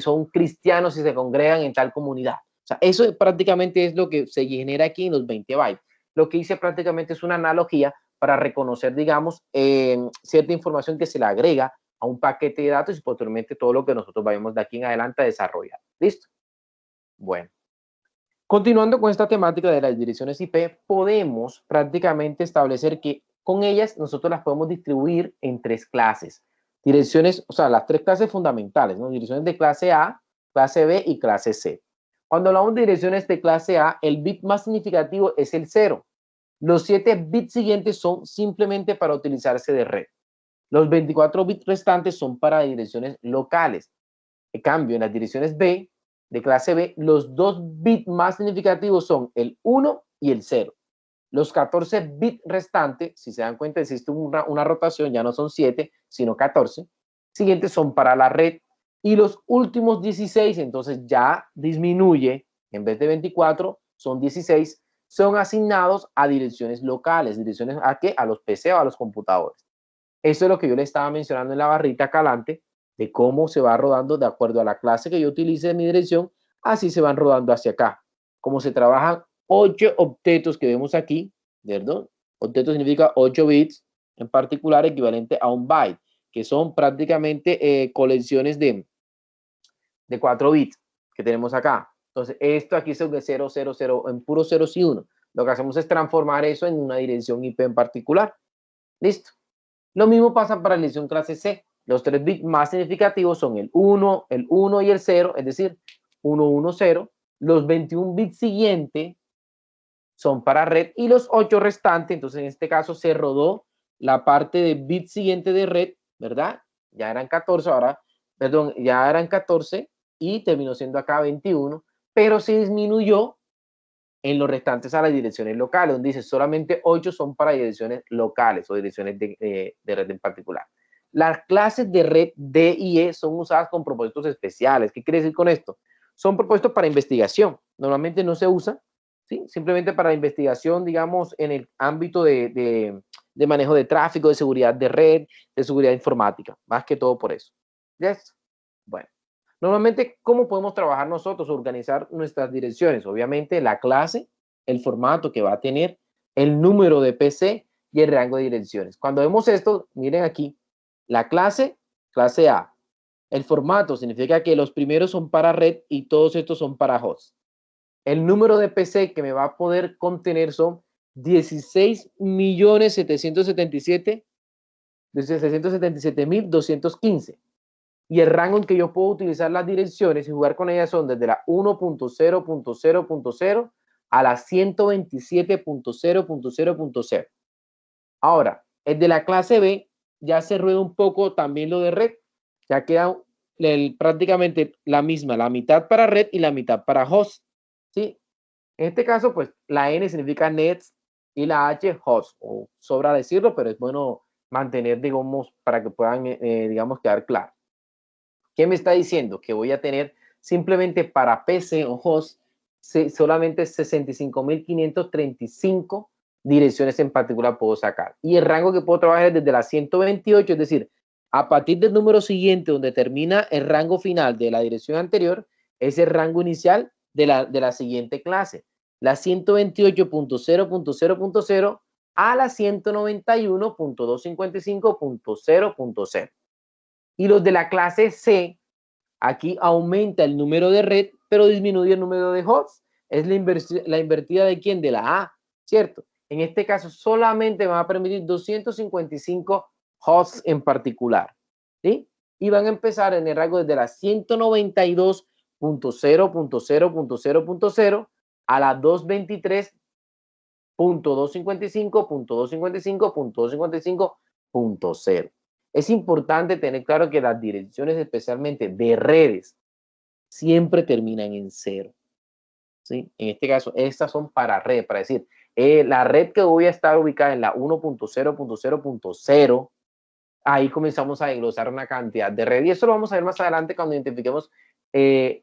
A: son cristianos y se congregan en tal comunidad. O sea, eso prácticamente es lo que se genera aquí en los 20 bytes. Lo que hice prácticamente es una analogía para reconocer, digamos, cierta información que se le agrega a un paquete de datos y posteriormente todo lo que nosotros vayamos de aquí en adelante a desarrollar. ¿Listo? Bueno. Continuando con esta temática de las direcciones IP, podemos prácticamente establecer que con ellas nosotros las podemos distribuir en 3 clases. Direcciones, o sea, las 3 clases fundamentales, ¿no? Direcciones de clase A, clase B y clase C. Cuando hablamos de direcciones de clase A, el bit más significativo es el 0. Los 7 bits siguientes son simplemente para utilizarse de red. Los 24 bits restantes son para direcciones locales. En cambio, en las direcciones B, de clase B, los 2 bits más significativos son el 1 y el 0. Los 14 bits restantes, si se dan cuenta, existe una rotación, ya no son 7, sino 14. Siguientes son para la red. Y los últimos 16, entonces ya disminuye, en vez de 24, son 16, son asignados a direcciones locales. ¿Direcciones a qué? A los PC o a los computadores. Eso es lo que yo le estaba mencionando en la barrita calante, de cómo se va rodando de acuerdo a la clase que yo utilice de mi dirección, así se van rodando hacia acá. Como se trabajan 8 octetos que vemos aquí, ¿verdad? Octeto significa 8 bits, en particular equivalente a un byte, que son prácticamente colecciones de 4 bits que tenemos acá. Entonces, esto aquí es de 0, 0, 0, en puros ceros y 1. Lo que hacemos es transformar eso en una dirección IP en particular. Listo. Lo mismo pasa para la dirección clase C. Los 3 bits más significativos son el 1 y el 0, es decir, 1, 1, 0. Los 21 bits siguientes son para red y los 8 restantes, entonces en este caso se rodó la parte de bit siguiente de red, ¿verdad? Ya eran 14, ahora, perdón, ya eran 14 y terminó siendo acá 21, pero se disminuyó en los restantes a las direcciones locales, donde dice solamente 8 son para direcciones locales o direcciones de red en particular. Las clases de red D y E son usadas con propósitos especiales. ¿Qué quiere decir con esto? Son propósitos para investigación. Normalmente no se usa, ¿sí? Simplemente para investigación, digamos, en el ámbito de manejo de tráfico, de seguridad de red, de seguridad informática. Más que todo por eso. ¿Yes? Bueno. Normalmente, ¿cómo podemos trabajar nosotros, organizar nuestras direcciones? Obviamente, la clase, el formato que va a tener, el número de PC y el rango de direcciones. Cuando vemos esto, miren aquí, la clase A, El formato significa que los primeros son para red y todos estos son para host. El número de PC que me va a poder contener son 16.777.215. Y el rango en que yo puedo utilizar las direcciones y jugar con ellas son desde la 1.0.0.0 a la 127.0.0.0. Ahora, el de la clase B ya se rueda un poco también lo de red. Ya queda prácticamente la misma, la mitad para red y la mitad para host. ¿Sí? En este caso, pues la N significa nets y la H host. O sobra decirlo, pero es bueno mantener, digamos, para que puedan, digamos, quedar claro. ¿Qué me está diciendo? Que voy a tener simplemente para PC o host solamente 65.535 direcciones en particular puedo sacar. Y el rango que puedo trabajar es desde la 128, es decir, a partir del número siguiente donde termina el rango final de la dirección anterior, es el rango inicial de la siguiente clase. La 128.0.0.0 a la 191.255.0.0. Y los de la clase C, aquí aumenta el número de red, pero disminuye el número de hosts. Es la invertida de quién? De la A, ¿cierto? En este caso solamente me va a permitir 255 hosts en particular, ¿sí? Y van a empezar en el rango desde la 192.0.0.0.0 a la 223.255.255.255.0. Es importante tener claro que las direcciones, especialmente de redes, siempre terminan en 0. ¿Sí? En este caso, estas son para red, para decir, la red que voy a estar ubicada en la 1.0.0.0, ahí comenzamos a desglosar una cantidad de red. Y eso lo vamos a ver más adelante cuando identifiquemos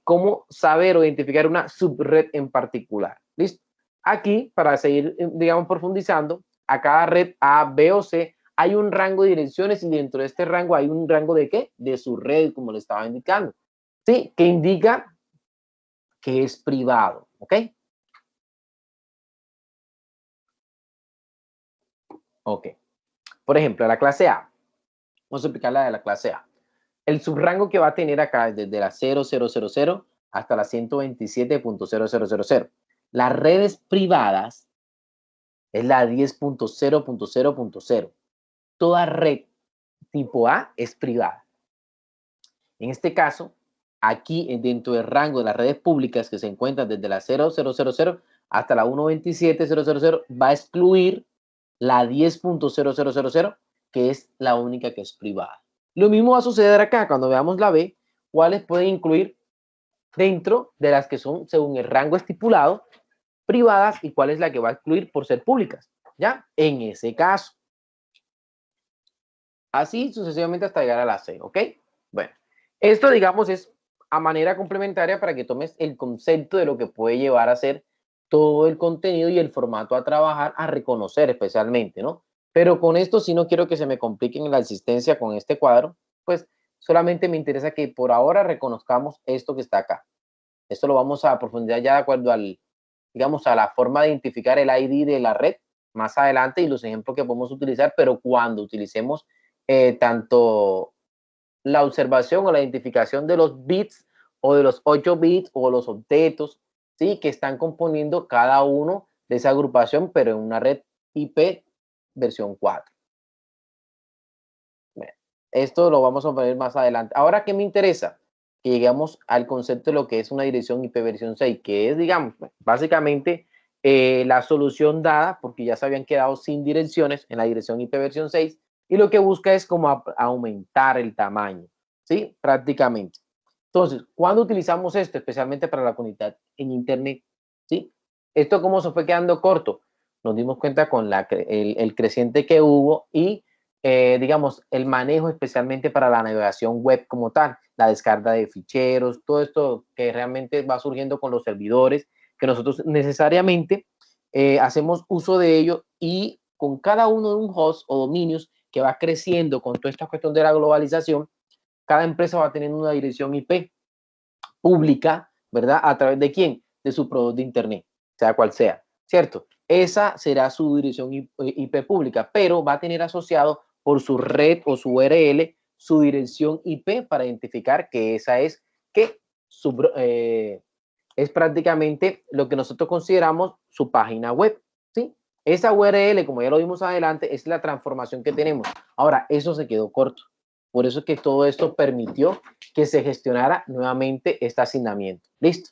A: cómo saber o identificar una subred en particular. ¿Listo? Aquí, para seguir, digamos, profundizando, a cada red A, B o C, hay un rango de direcciones y dentro de este rango hay un rango de ¿qué? De su red, como le estaba indicando. ¿Sí? Que indica que es privado. ¿Ok? Ok. Por ejemplo, la clase A. Vamos a explicar la de la clase A. El subrango que va a tener acá es desde la 0000 hasta la 127.0000. Las redes privadas es la 10.0.0.0. Toda red tipo A es privada. En este caso, aquí dentro del rango de las redes públicas que se encuentran desde la 0000 hasta la 127.000, va a excluir la 10.000, que es la única que es privada. Lo mismo va a suceder acá cuando veamos la B, cuáles pueden incluir dentro de las que son según el rango estipulado privadas y cuál es la que va a excluir por ser públicas, ¿ya? En ese caso. Así sucesivamente hasta llegar a la C, ¿ok? Bueno, esto digamos es a manera complementaria para que tomes el concepto de lo que puede llevar a ser todo el contenido y el formato a trabajar, a reconocer especialmente, ¿no? Pero con esto sí no quiero que se me compliquen la asistencia con este cuadro, pues solamente me interesa que por ahora reconozcamos esto que está acá. Esto lo vamos a profundizar ya de acuerdo al, digamos, a la forma de identificar el ID de la red más adelante y los ejemplos que podemos utilizar, pero cuando utilicemos tanto la observación o la identificación de los bits o de los 8 bits o los objetos, ¿sí? Que están componiendo cada uno de esa agrupación, pero en una red IP versión 4. Bueno, esto lo vamos a ver más adelante. Ahora, ¿qué me interesa? Que lleguemos al concepto de lo que es una dirección IP versión 6, que es, digamos, básicamente la solución dada, porque ya se habían quedado sin direcciones en la dirección IP versión 6, y lo que busca es como aumentar el tamaño, ¿sí? Prácticamente. Entonces, ¿cuándo utilizamos esto? Especialmente para la comunidad en Internet, ¿sí? Esto cómo se fue quedando corto. Nos dimos cuenta con el creciente que hubo y, digamos, el manejo especialmente para la navegación web como tal, la descarga de ficheros, todo esto que realmente va surgiendo con los servidores, que nosotros necesariamente hacemos uso de ello y con cada uno de un host o dominios que va creciendo con toda esta cuestión de la globalización, cada empresa va teniendo una dirección IP pública, ¿verdad? ¿A través de quién? De su proveedor de Internet, sea cual sea, ¿cierto? Esa será su dirección IP pública, pero va a tener asociado por su red o su URL su dirección IP para identificar que esa es es prácticamente lo que nosotros consideramos su página web, ¿sí? Esa URL, como ya lo vimos adelante, es la transformación que tenemos. Ahora, eso se quedó corto. Por eso es que todo esto permitió que se gestionara nuevamente este asignamiento. Listo.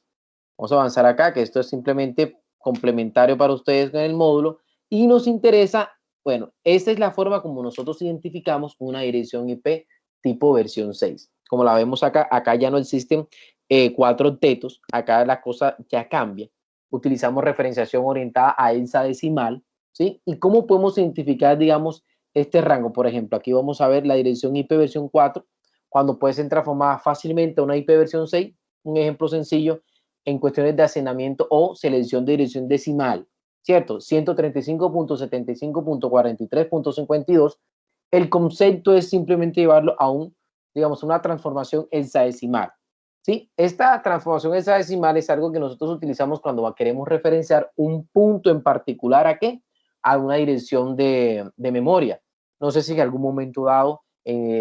A: Vamos a avanzar acá, que esto es simplemente complementario para ustedes en el módulo. Y nos interesa, bueno, esta es la forma como nosotros identificamos una dirección IP tipo versión 6. Como la vemos acá, acá ya no existen 4 octetos, acá la cosa ya cambia. Utilizamos referenciación orientada a hexadecimal, ¿sí? ¿Y cómo podemos identificar, digamos, este rango? Por ejemplo, aquí vamos a ver la dirección IP versión 4, cuando puede ser transformada fácilmente a una IP versión 6, un ejemplo sencillo, en cuestiones de asignamiento o selección de dirección decimal, ¿cierto? 135.75.43.52. El concepto es simplemente llevarlo a una transformación hexadecimal, ¿sí? Esta transformación hexadecimal es algo que nosotros utilizamos cuando queremos referenciar un punto en particular ¿a qué? A una dirección de memoria. No sé si en algún momento dado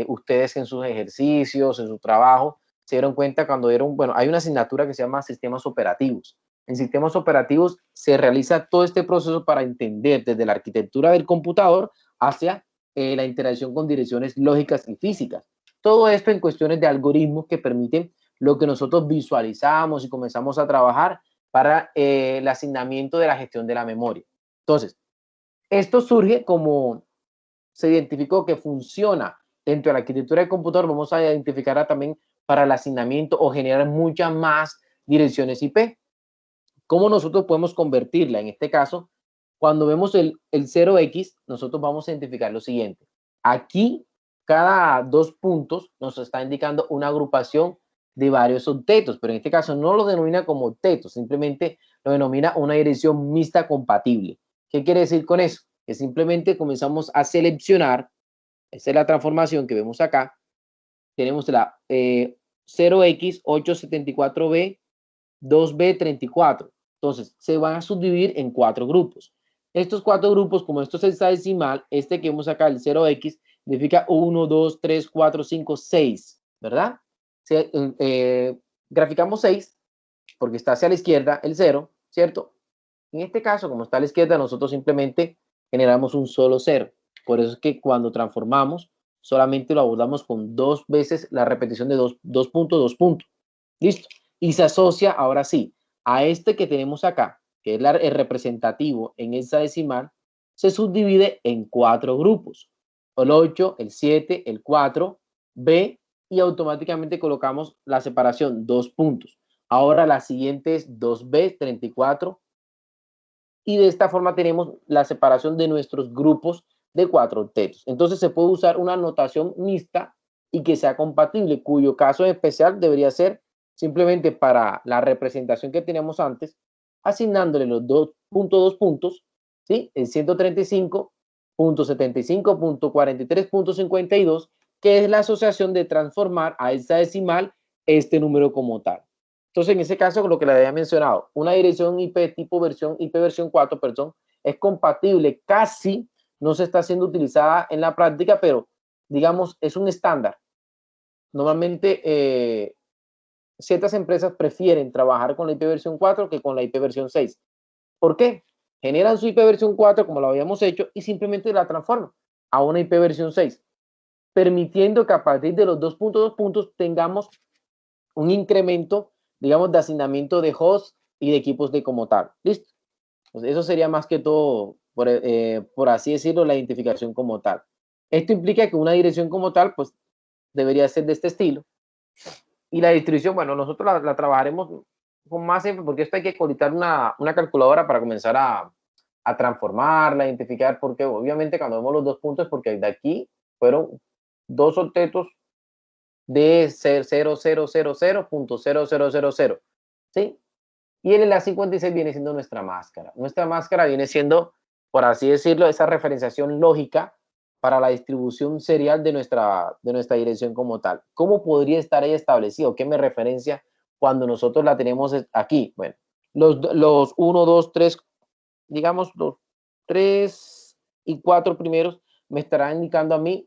A: ustedes en sus ejercicios, en su trabajo, se dieron cuenta cuando hay una asignatura que se llama sistemas operativos. En sistemas operativos se realiza todo este proceso para entender desde la arquitectura del computador hacia la interacción con direcciones lógicas y físicas. Todo esto en cuestiones de algoritmos que permiten lo que nosotros visualizamos y comenzamos a trabajar para el asignamiento de la gestión de la memoria. Entonces, esto surge como se identificó que funciona dentro de la arquitectura del computador, vamos a identificarla también para el asignamiento o generar muchas más direcciones IP. ¿Cómo nosotros podemos convertirla? En este caso, cuando vemos el 0x, nosotros vamos a identificar lo siguiente. Aquí, cada 2 puntos nos está indicando una agrupación de varios octetos, pero en este caso no lo denomina como octetos, simplemente lo denomina una dirección mixta compatible. ¿Qué quiere decir con eso? Que simplemente comenzamos a seleccionar, esa es la transformación que vemos acá, tenemos la 0x874b 2b34. Entonces, se van a subdividir en 4 grupos. Estos 4 grupos, como esto es hexadecimal, este que vemos acá, el 0x, significa 1, 2, 3, 4, 5, 6, ¿verdad? Graficamos 6, porque está hacia la izquierda el 0, ¿cierto? En este caso, como está a la izquierda, nosotros simplemente generamos un solo 0. Por eso es que cuando transformamos, solamente lo abordamos con 2 veces la repetición de 2 puntos, 2 puntos. ¿Listo? Y se asocia, ahora sí, a este que tenemos acá, que es el representativo en hexadecimal, se subdivide en 4 grupos. El 8, el 7, el 4, B, y automáticamente colocamos la separación, 2 puntos. Ahora la siguiente es 2B, 34, y de esta forma tenemos la separación de nuestros grupos de 4 octetos. Entonces se puede usar una notación mixta y que sea compatible, cuyo caso especial debería ser simplemente para la representación que teníamos antes, asignándole los 2.2 puntos, ¿sí? El 135.75.43.52, que es la asociación de transformar a hexadecimal este número como tal. Entonces, en ese caso, lo que le había mencionado, una dirección IP tipo IP versión 4, perdón, es compatible, casi no se está siendo utilizada en la práctica, pero digamos, es un estándar. Normalmente, ciertas empresas prefieren trabajar con la IP versión 4 que con la IP versión 6. ¿Por qué? Generan su IP versión 4 como lo habíamos hecho y simplemente la transforman a una IP versión 6, permitiendo que a partir de los 2.2 puntos tengamos un incremento, digamos, de asignamiento de hosts y de equipos de como tal. ¿Listo? Pues eso sería más que todo, por así decirlo, la identificación como tal. Esto implica que una dirección como tal, pues, debería ser de este estilo. Y la distribución, bueno, nosotros la trabajaremos con más énfasis, porque esto hay que coditar una calculadora para comenzar a transformarla, identificar, porque obviamente cuando vemos los 2 puntos, porque de aquí fueron 2 octetos de 0.0000, ¿sí? Y el ELA56 viene siendo nuestra máscara. Nuestra máscara viene siendo, por así decirlo, esa referenciación lógica para la distribución serial de nuestra dirección como tal. ¿Cómo podría estar ahí establecido? ¿Qué me referencia cuando nosotros la tenemos aquí? Bueno, los 1, 2, 3, digamos, los 3 y 4 primeros me estarán indicando a mí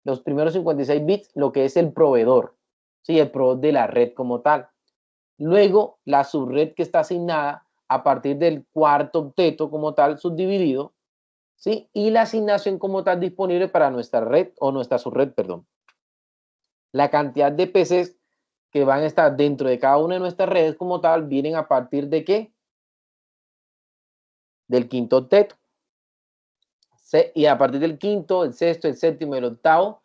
A: los primeros 56 bits, lo que es el proveedor, ¿sí? El proveedor de la red como tal. Luego, la subred que está asignada a partir del cuarto octeto como tal, subdividido, ¿sí? Y la asignación como tal disponible para nuestra red o nuestra subred, perdón. La cantidad de PCs que van a estar dentro de cada una de nuestras redes como tal vienen a partir de ¿qué? Del quinto octeto. Y a partir del quinto, el sexto, el séptimo y el octavo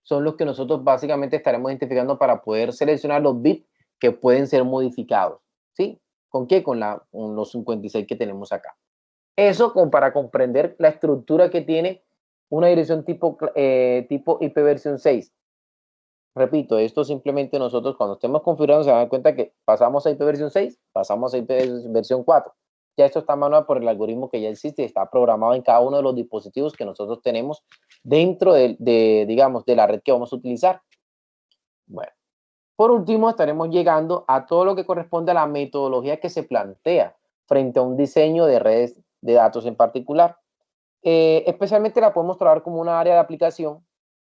A: son los que nosotros básicamente estaremos identificando para poder seleccionar los bits que pueden ser modificados, ¿sí? ¿Con qué? Con los 56 que tenemos acá. Eso como para comprender la estructura que tiene una dirección tipo IP versión 6. Repito, esto simplemente nosotros cuando estemos configurando se dan cuenta que pasamos a IP versión 6, pasamos a IP versión 4. Ya esto está manual por el algoritmo que ya existe y está programado en cada uno de los dispositivos que nosotros tenemos dentro digamos, de la red que vamos a utilizar. Bueno, por último estaremos llegando a todo lo que corresponde a la metodología que se plantea frente a un diseño de redes de datos en particular. Especialmente la podemos trabajar como una área de aplicación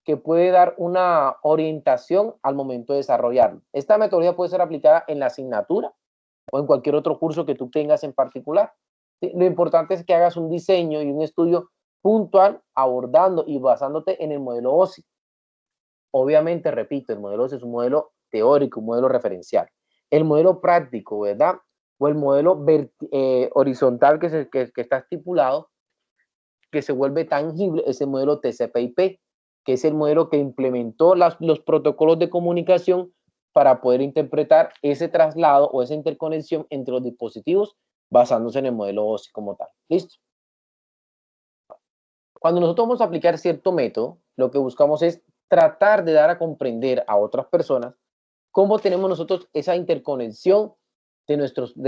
A: que puede dar una orientación al momento de desarrollarlo. Esta metodología puede ser aplicada en la asignatura o en cualquier otro curso que tú tengas en particular. ¿Sí? Lo importante es que hagas un diseño y un estudio puntual abordando y basándote en el modelo OSI. Obviamente, repito, el modelo OSI es un modelo teórico, un modelo referencial. El modelo práctico, ¿verdad? O el modelo horizontal que está estipulado, que se vuelve tangible, es el modelo TCP/IP, que es el modelo que implementó los protocolos de comunicación para poder interpretar ese traslado o esa interconexión entre los dispositivos basándose en el modelo OSI como tal. ¿Listo? Cuando nosotros vamos a aplicar cierto método, lo que buscamos es tratar de dar a comprender a otras personas cómo tenemos nosotros esa interconexión de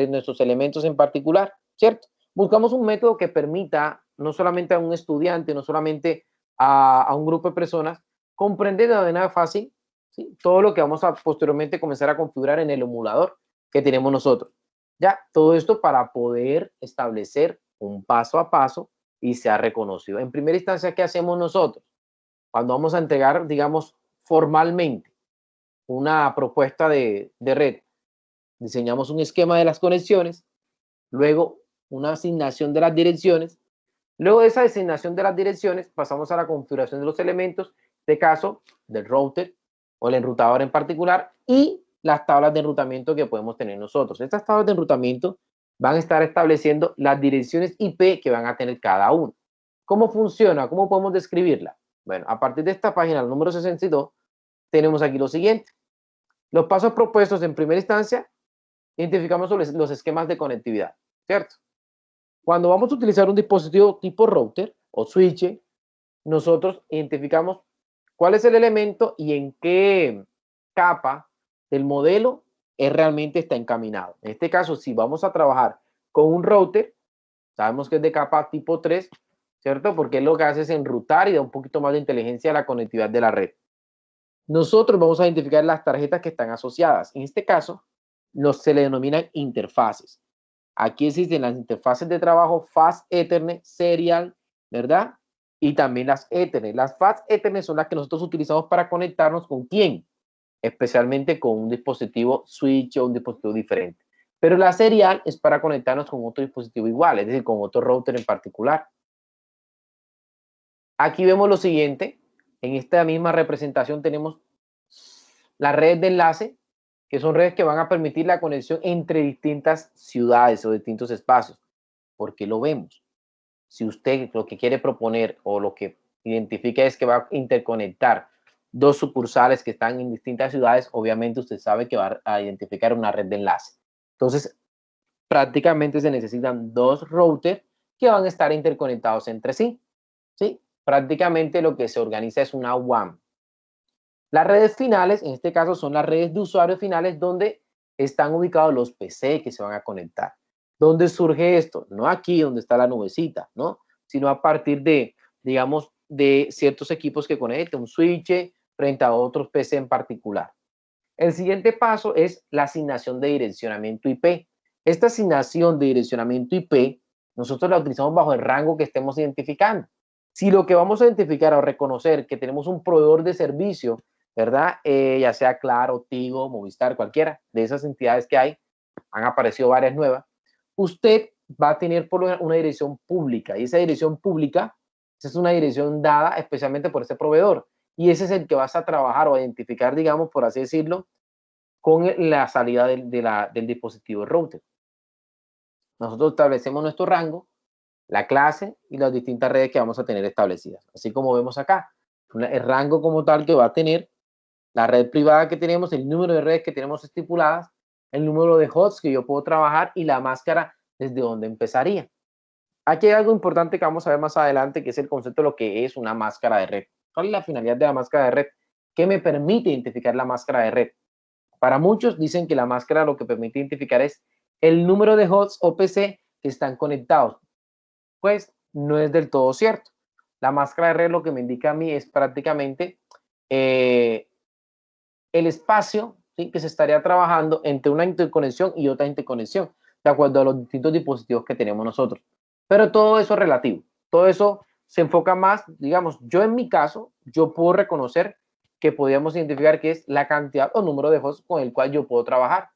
A: nuestros elementos en particular, ¿cierto? Buscamos un método que permita no solamente a un estudiante, no solamente a un grupo de personas, comprender de manera fácil, ¿sí? Todo lo que vamos a posteriormente comenzar a configurar en el emulador que tenemos nosotros. Ya, todo esto para poder establecer un paso a paso y sea reconocido. En primera instancia, ¿qué hacemos nosotros? Cuando vamos a entregar, digamos, formalmente una propuesta de red, diseñamos un esquema de las conexiones, luego una asignación de las direcciones, luego de esa asignación de las direcciones pasamos a la configuración de los elementos, de caso del router o el enrutador en particular y las tablas de enrutamiento que podemos tener nosotros. Estas tablas de enrutamiento van a estar estableciendo las direcciones IP que van a tener cada uno. ¿Cómo funciona? ¿Cómo podemos describirla? Bueno, a partir de esta página, el número 62, tenemos aquí lo siguiente. Los pasos propuestos en primera instancia, identificamos los esquemas de conectividad, ¿cierto? Cuando vamos a utilizar un dispositivo tipo router o switch, nosotros identificamos cuál es el elemento y en qué capa del modelo realmente está encaminado. En este caso, si vamos a trabajar con un router, sabemos que es de capa tipo 3, ¿cierto? Porque lo que hace es enrutar y da un poquito más de inteligencia a la conectividad de la red. Nosotros vamos a identificar las tarjetas que están asociadas. En este caso, se le denominan interfaces. Aquí existen las interfaces de trabajo Fast Ethernet, Serial, ¿verdad? Y también las Ethernet. Las Fast Ethernet son las que nosotros utilizamos para conectarnos con quién, especialmente con un dispositivo switch o un dispositivo diferente. Pero la Serial es para conectarnos con otro dispositivo igual, es decir, con otro router en particular. Aquí vemos lo siguiente. En esta misma representación tenemos las redes de enlace, que son redes que van a permitir la conexión entre distintas ciudades o distintos espacios. ¿Por qué lo vemos? Si usted lo que quiere proponer o lo que identifica es que va a interconectar dos sucursales que están en distintas ciudades, obviamente usted sabe que va a identificar una red de enlace. Entonces, prácticamente se necesitan dos routers que van a estar interconectados entre sí. ¿Sí? Prácticamente lo que se organiza es una WAN. Las redes finales, en este caso, son las redes de usuarios finales donde están ubicados los PC que se van a conectar. ¿Dónde surge esto? No aquí donde está la nubecita, ¿no? Sino a partir de, digamos, de ciertos equipos que conecten, un switch frente a otros PC en particular. El siguiente paso es la asignación de direccionamiento IP. Esta asignación de direccionamiento IP, nosotros la utilizamos bajo el rango que estemos identificando. Si lo que vamos a identificar o reconocer que tenemos un proveedor de servicio, ¿verdad? Ya sea Claro, Tigo, Movistar, cualquiera de esas entidades que hay, han aparecido varias nuevas, usted va a tener por una dirección pública, y esa dirección pública, esa es una dirección dada especialmente por ese proveedor, y ese es el que vas a trabajar o a identificar, digamos, por así decirlo, con la salida del dispositivo router. Nosotros establecemos nuestro rango, la clase y las distintas redes que vamos a tener establecidas. Así como vemos acá, el rango como tal que va a tener, la red privada que tenemos, el número de redes que tenemos estipuladas, el número de hosts que yo puedo trabajar y la máscara desde donde empezaría. Aquí hay algo importante que vamos a ver más adelante, que es el concepto de lo que es una máscara de red. ¿Cuál es la finalidad de la máscara de red? ¿Qué me permite identificar la máscara de red? Para muchos dicen que la máscara lo que permite identificar es el número de hosts o PC que están conectados. Pues no es del todo cierto. La máscara de red lo que me indica a mí es prácticamente el espacio, ¿sí?, que se estaría trabajando entre una interconexión y otra interconexión, de acuerdo a los distintos dispositivos que tenemos nosotros. Pero todo eso es relativo. Todo eso se enfoca más, digamos, yo en mi caso, yo puedo reconocer que podríamos identificar que es la cantidad o número de hosts con el cual yo puedo trabajar.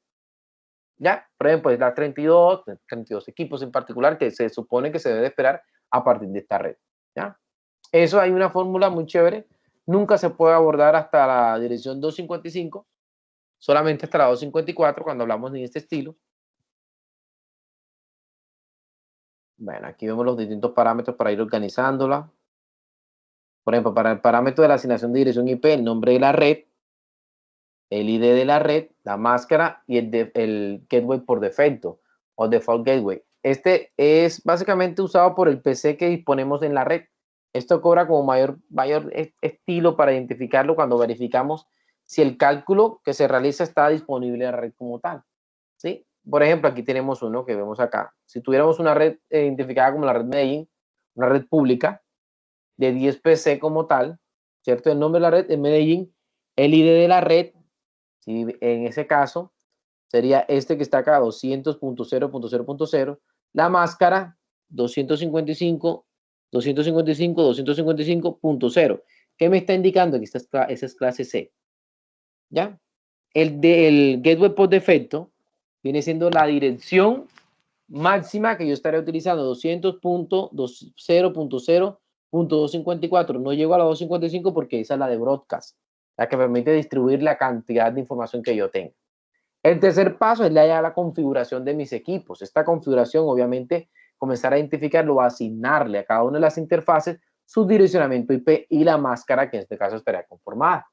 A: ¿Ya? Por ejemplo, es las 32 equipos en particular que se supone que se debe esperar a partir de esta red. ¿Ya? Eso hay una fórmula muy chévere. Nunca se puede abordar hasta la dirección 255, solamente hasta la 254 cuando hablamos de este estilo. Bueno, aquí vemos los distintos parámetros para ir organizándola. Por ejemplo, para el parámetro de la asignación de dirección IP, el nombre de la red, el ID de la red, la máscara y el gateway por defecto o default gateway. Este es básicamente usado por el PC que disponemos en la red. Esto cobra como mayor estilo para identificarlo cuando verificamos si el cálculo que se realiza está disponible en la red como tal. ¿Sí? Por ejemplo, aquí tenemos uno que vemos acá. Si tuviéramos una red identificada como la red Medellín, una red pública de 10 PC como tal, ¿cierto? El nombre de la red es Medellín, el ID de la red, ¿sí?, en ese caso sería este que está acá, 200.0.0.0, la máscara 255.0. ¿Qué me está indicando? Que esa es clase C. ¿Ya? El gateway por defecto viene siendo la dirección máxima que yo estaré utilizando, 200.0.0.254. No llego a la 255 porque esa es la de broadcast, la que permite distribuir la cantidad de información que yo tengo. El tercer paso es la configuración de mis equipos. Esta configuración, obviamente, comenzar a identificarlo, va a asignarle a cada una de las interfaces su direccionamiento IP y la máscara que en este caso estaría conformada.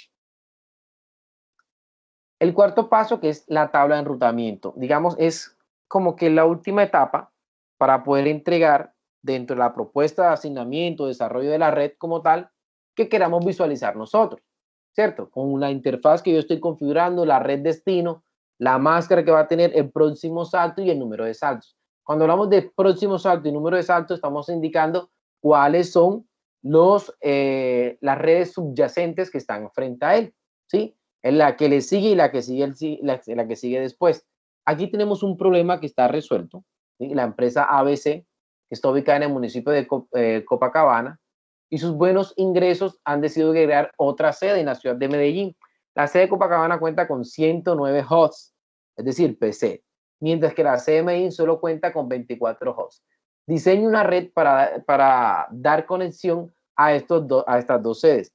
A: El cuarto paso, que es la tabla de enrutamiento, digamos, es como que la última etapa para poder entregar dentro de la propuesta de asignamiento, desarrollo de la red como tal, que queramos visualizar nosotros, ¿cierto? Con la interfaz que yo estoy configurando, la red destino, la máscara que va a tener, el próximo salto y el número de saltos. Cuando hablamos de próximo salto y número de saltos, estamos indicando cuáles son las redes subyacentes que están frente a él, ¿sí? En la que le sigue y la que sigue, la que sigue después. Aquí tenemos un problema que está resuelto, ¿sí? La empresa ABC, que está ubicada en el municipio de Copacabana, y sus buenos ingresos han decidido crear otra sede en la ciudad de Medellín. La sede de Copacabana cuenta con 109 hosts, es decir, PC, mientras que la sede de Medellín solo cuenta con 24 hosts. Diseña una red para dar conexión a estas dos sedes.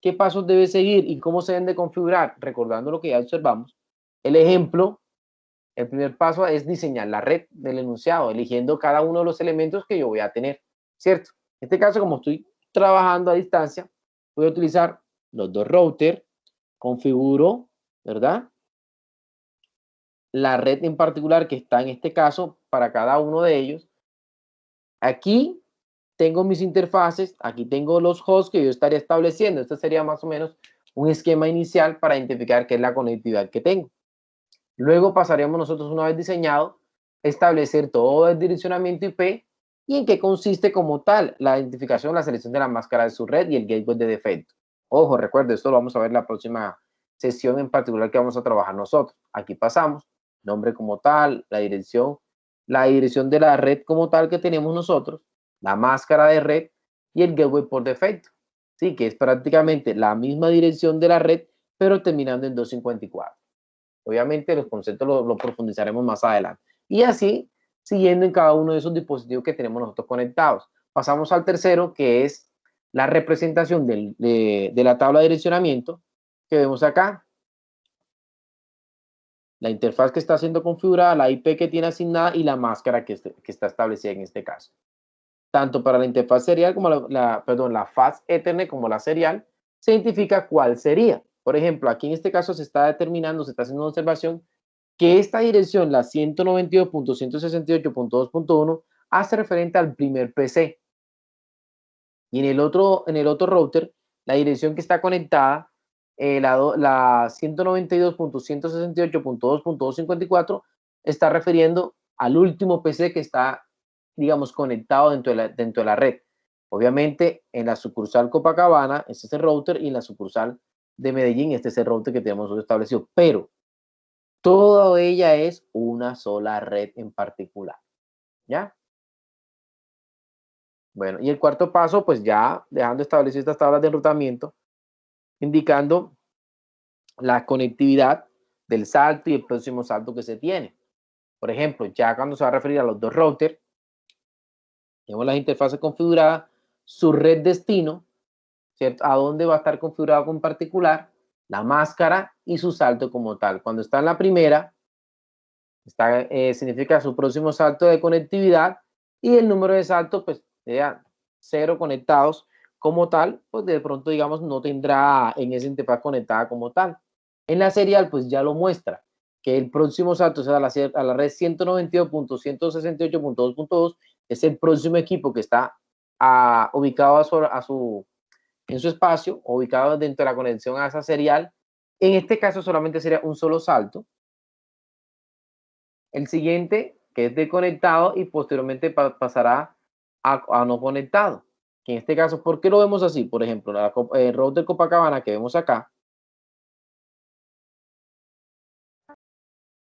A: ¿Qué pasos debe seguir y cómo se deben de configurar? Recordando lo que ya observamos, el ejemplo, el primer paso es diseñar la red del enunciado, eligiendo cada uno de los elementos que yo voy a tener, ¿cierto? En este caso, como estoy trabajando a distancia, voy a utilizar los dos routers, configuro, ¿verdad?, la red en particular que está en este caso para cada uno de ellos. Aquí tengo mis interfaces, aquí tengo los hosts que yo estaría estableciendo. Este sería más o menos un esquema inicial para identificar qué es la conectividad que tengo. Luego pasaríamos nosotros, una vez diseñado, establecer todo el direccionamiento IP y en qué consiste como tal la identificación, la selección de la máscara de su red y el gateway de defecto. Ojo, recuerde, esto lo vamos a ver en la próxima sesión en particular que vamos a trabajar nosotros. Aquí pasamos, nombre como tal, la dirección de la red como tal que tenemos nosotros, la máscara de red, y el gateway por defecto, ¿sí? Que es prácticamente la misma dirección de la red, pero terminando en 254. Obviamente los conceptos lo profundizaremos más adelante. Y así, siguiendo en cada uno de esos dispositivos que tenemos nosotros conectados. Pasamos al tercero, que es la representación de la tabla de direccionamiento que vemos acá. La interfaz que está siendo configurada, la IP que tiene asignada y la máscara que está establecida en este caso. Tanto para la interfaz serial como la faz Ethernet como la serial, se identifica cuál sería. Por ejemplo, aquí en este caso se está determinando, se está haciendo una observación que esta dirección, la 192.168.2.1, hace referente al primer PC. Y en el otro router, la dirección que está conectada, la 192.168.2.254, está refiriendo al último PC que está, digamos, conectado dentro de la red. Obviamente, en la sucursal Copacabana, este es el router, y en la sucursal de Medellín, este es el router que tenemos establecido. Pero toda ella es una sola red en particular. ¿Ya? Bueno, y el cuarto paso, pues ya dejando establecidas estas tablas de enrutamiento, indicando la conectividad del salto y el próximo salto que se tiene. Por ejemplo, ya cuando se va a referir a los dos routers, tenemos las interfaces configuradas, su red destino, ¿cierto? A dónde va a estar configurado con particular, la máscara y su salto como tal. Cuando está en la primera, significa su próximo salto de conectividad, y el número de saltos, pues, sería 0 conectados como tal, pues de pronto, digamos, no tendrá en esa interfaz conectada como tal. En la serial, pues ya lo muestra, que el próximo salto es a la red 192.168.2.2, es el próximo equipo que está ubicado en su espacio, ubicado dentro de la conexión a esa serial. En este caso solamente sería un solo salto. El siguiente, que es de conectado, y posteriormente pasará a no conectado. Que en este caso, ¿por qué lo vemos así? Por ejemplo, el router Copacabana que vemos acá,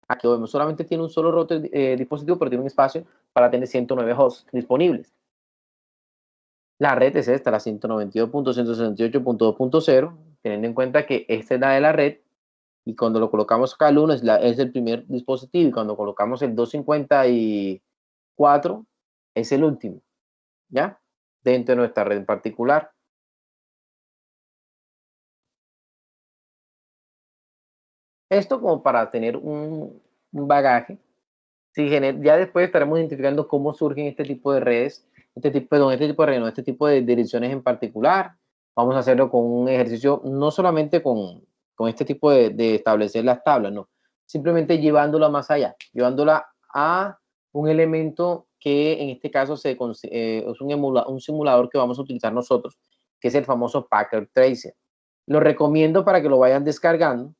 A: aquí lo vemos, solamente tiene un solo router dispositivo, pero tiene un espacio para tener 109 hosts disponibles. La red es esta, la 192.168.2.0, teniendo en cuenta que esta es la de la red, y cuando lo colocamos acá, el 1 es el primer dispositivo, y cuando colocamos el 254 es el último, ¿ya? Dentro de nuestra red en particular. Esto como para tener un bagaje. Ya después estaremos identificando cómo surgen este tipo de redes, este tipo de direcciones en particular. Vamos a hacerlo con un ejercicio, no solamente con este tipo de establecer las tablas, no, simplemente llevándola más allá, llevándola a un elemento que en este caso es un simulador que vamos a utilizar nosotros, que es el famoso Packet Tracer. Lo recomiendo para que lo vayan descargando,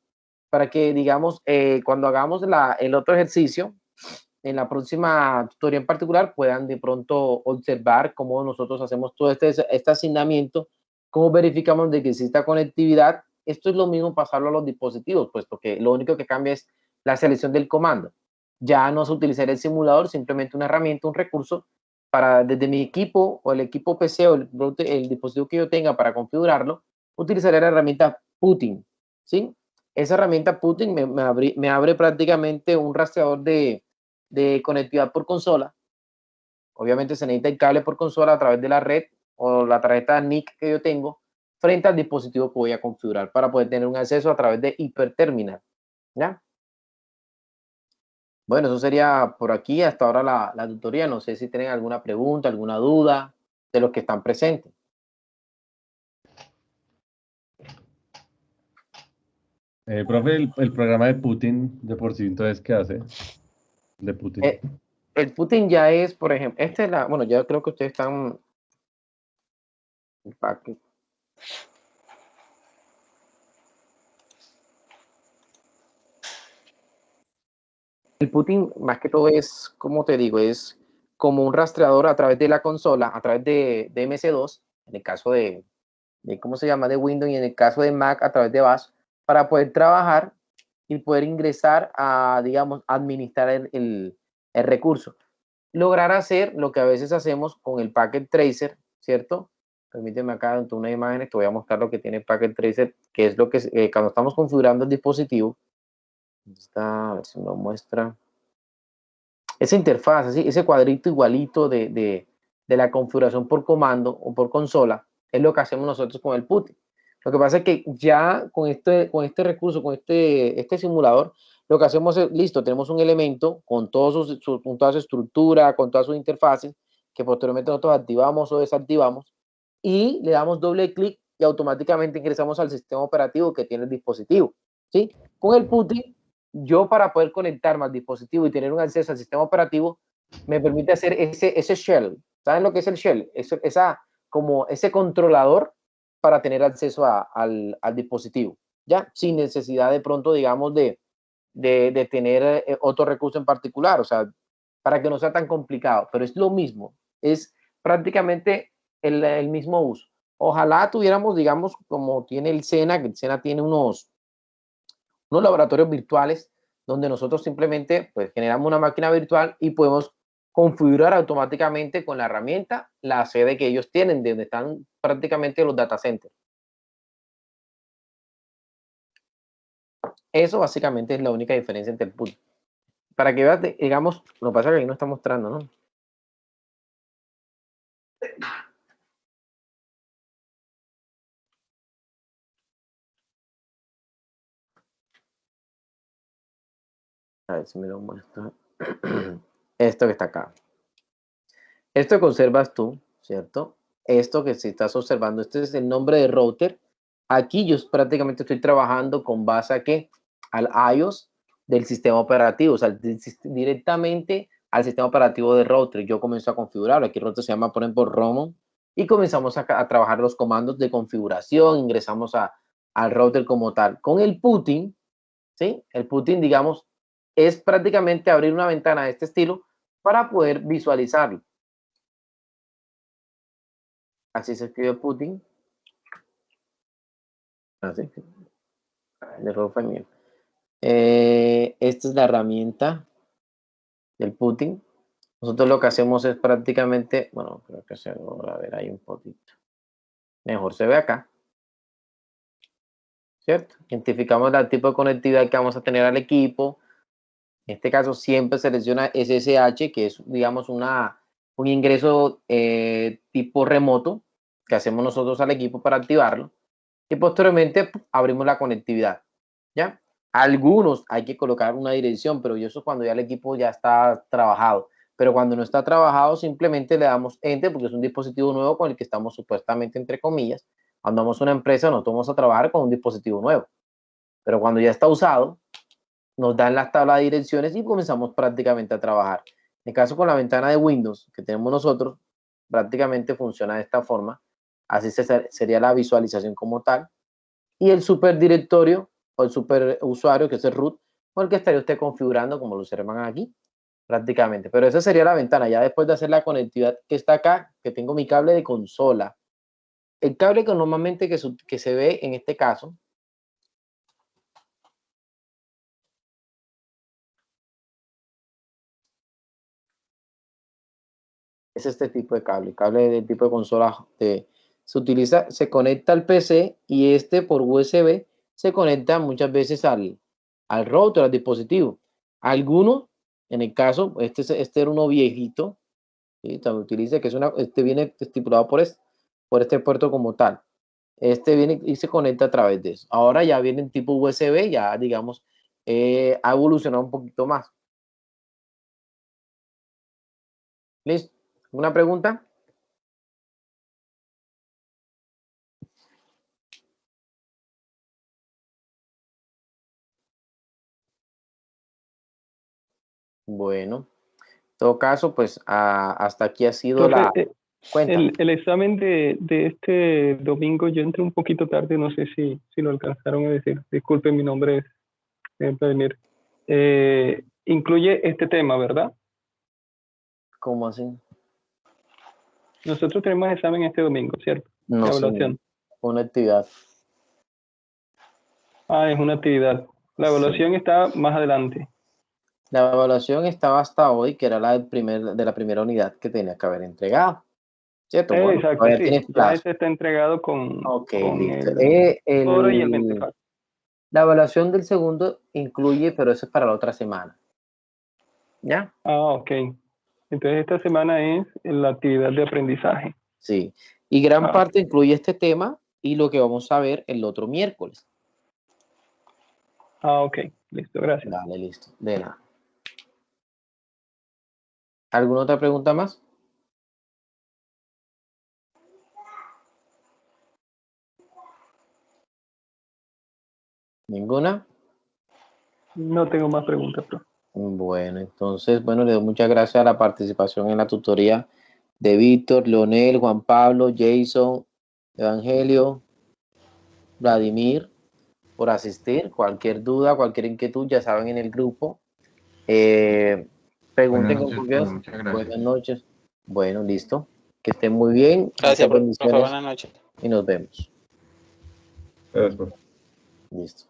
A: para que, digamos, cuando hagamos el otro ejercicio, en la próxima tutoría en particular, puedan de pronto observar cómo nosotros hacemos todo este asignamiento, cómo verificamos de que exista conectividad. Esto es lo mismo pasarlo a los dispositivos, puesto que lo único que cambia es la selección del comando. Ya no se utilizará el simulador, simplemente una herramienta, un recurso, para desde mi equipo o el equipo PC o el dispositivo que yo tenga para configurarlo, utilizaré la herramienta Putin, ¿sí? Esa herramienta Putin me abre prácticamente un rastreador de conectividad por consola. Obviamente se necesita el cable por consola a través de la red o la tarjeta NIC que yo tengo frente al dispositivo que voy a configurar para poder tener un acceso a través de hiperterminal. ¿Ya? Bueno, eso sería por aquí hasta ahora la tutoría. No sé si tienen alguna pregunta, alguna duda de los que están presentes.
E: Profe, el programa de Putin, de por sí, entonces, ¿qué hace? De Putin.
A: El Putin ya es, por ejemplo, bueno, ya creo que ustedes están. El Putin, más que todo, es, como te digo, es como un rastreador a través de la consola, a través de MS2, en el caso de ¿cómo se llama?, de Windows, y en el caso de Mac a través de Bash, para poder trabajar y poder ingresar a, digamos, administrar el recurso. Lograr hacer lo que a veces hacemos con el Packet Tracer, ¿cierto? Permíteme acá dentro de unas imágenes, te voy a mostrar lo que tiene Packet Tracer, que es lo que cuando estamos configurando el dispositivo, está, a ver si me lo muestra, esa interfaz, así, ese cuadrito igualito de la configuración por comando o por consola, es lo que hacemos nosotros con el PuTTY. Lo que pasa es que ya con este recurso, con este simulador, lo que hacemos es, listo, tenemos un elemento con, con toda su estructura, con todas sus interfaces, que posteriormente nosotros activamos o desactivamos, y le damos doble clic y automáticamente ingresamos al sistema operativo que tiene el dispositivo, ¿sí? Con el PuTTY, yo para poder conectarme al dispositivo y tener un acceso al sistema operativo, me permite hacer ese shell. ¿Saben lo que es el shell? Como ese controlador para tener acceso al dispositivo, ¿ya? Sin necesidad de pronto, digamos, de tener otro recurso en particular, o sea, para que no sea tan complicado, pero es lo mismo, es prácticamente el mismo uso. Ojalá tuviéramos, digamos, como tiene el SENA, que el SENA tiene unos laboratorios virtuales donde nosotros simplemente pues, generamos una máquina virtual y podemos configurar automáticamente con la herramienta la sede que ellos tienen, de donde están prácticamente los data centers. Eso básicamente es la única diferencia entre el PuTTY. Para que veas, digamos, lo que pasa es que ahí no está mostrando, ¿no? A ver si me lo muestra. Esto que está acá. Esto que observas tú, ¿cierto? Esto que si estás observando, este es el nombre de router. Aquí yo prácticamente estoy trabajando con base a ¿qué? Al iOS del sistema operativo, o sea, directamente al sistema operativo de router. Yo comienzo a configurarlo. Aquí el router se llama, por ejemplo, Romo. Y comenzamos a trabajar los comandos de configuración. Ingresamos al router como tal. Con el PuTTY, ¿sí? El PuTTY, digamos, es prácticamente abrir una ventana de este estilo para poder visualizarlo. Así se escribe PuTTY. Así. El error fue mío. Esta es la herramienta del PuTTY. Nosotros lo que hacemos es prácticamente, bueno, creo que se va a ver ahí un poquito. Mejor se ve acá. ¿Cierto? Identificamos el tipo de conectividad que vamos a tener al equipo. En este caso siempre selecciona SSH, que es, digamos, un ingreso tipo remoto que hacemos nosotros al equipo para activarlo. Y posteriormente abrimos la conectividad, ¿ya? Algunos hay que colocar una dirección, pero eso cuando ya el equipo ya está trabajado. Pero cuando no está trabajado, simplemente le damos Enter porque es un dispositivo nuevo con el que estamos supuestamente, entre comillas, cuando vamos a una empresa, nos vamos a trabajar con un dispositivo nuevo. Pero cuando ya está usado, nos dan las tablas de direcciones y comenzamos prácticamente a trabajar. En el caso con la ventana de Windows que tenemos nosotros, prácticamente funciona de esta forma. Así sería la visualización como tal. Y el superdirectorio o el superusuario, que es el root, con el que estaría usted configurando, como lo observan aquí, prácticamente. Pero esa sería la ventana. Ya después de hacer la conectividad que está acá, que tengo mi cable de consola. El cable que normalmente que se ve en este caso es este tipo de cable del tipo de consola. Se conecta al PC y este por USB se conecta muchas veces al router, al dispositivo. Algunos, en el caso, este era uno viejito, ¿sí? También utiliza que este viene estipulado por este puerto como tal. Este viene y se conecta a través de eso. Ahora ya viene en tipo USB, ya digamos, ha evolucionado un poquito más. ¿Listo? ¿Una pregunta? Bueno, en todo caso, pues hasta aquí ha sido
F: Profe,
A: la cuenta.
F: el examen de este domingo, yo entré un poquito tarde, no sé si lo alcanzaron a decir. Disculpen, mi nombre es Vladimir. Incluye este tema, ¿verdad?
A: ¿Cómo así?
F: Nosotros tenemos examen este domingo, ¿cierto?
A: No
F: De
A: sé,
F: evaluación.
A: una actividad.
F: Ah, es una actividad. La evaluación está más adelante.
A: La evaluación estaba hasta hoy, que era de la primera unidad que tenía que haber entregado. ¿cierto? Bueno,
F: Exacto,
A: todavía
F: sí.
A: tienes
F: Ya
A: plazo.
F: ese está entregado con
A: Ok,
F: con
A: listo.
F: el foro y el Mentefacto.
A: La evaluación del segundo incluye, pero eso es para la otra semana. ¿Ya?
F: Ah, ok. Entonces esta semana es la actividad de aprendizaje.
A: Sí. Y gran
F: Ah,
A: parte incluye este tema y lo que vamos a ver el otro miércoles.
F: ok. Listo, gracias.
A: Dale, listo. De nada. ¿Alguna otra pregunta más? ¿Ninguna?
F: No tengo más preguntas, profe.
A: Bueno, entonces, bueno, le doy muchas gracias a la participación en la tutoría de Víctor, Leonel, Juan Pablo, Jason, Evangelio, Vladimir, por asistir. Cualquier duda, cualquier inquietud, ya saben en el grupo.
D: Buenas
A: Pregunten con
D: noches, profe,
A: confianza.
D: muchas
A: Buenas
D: gracias.
A: noches. Bueno, listo. Que estén muy bien.
C: Gracias,
A: Muchas
C: profe.
A: bendiciones
C: Buenas noches.
A: y nos vemos.
E: Gracias, profe.
A: Listo.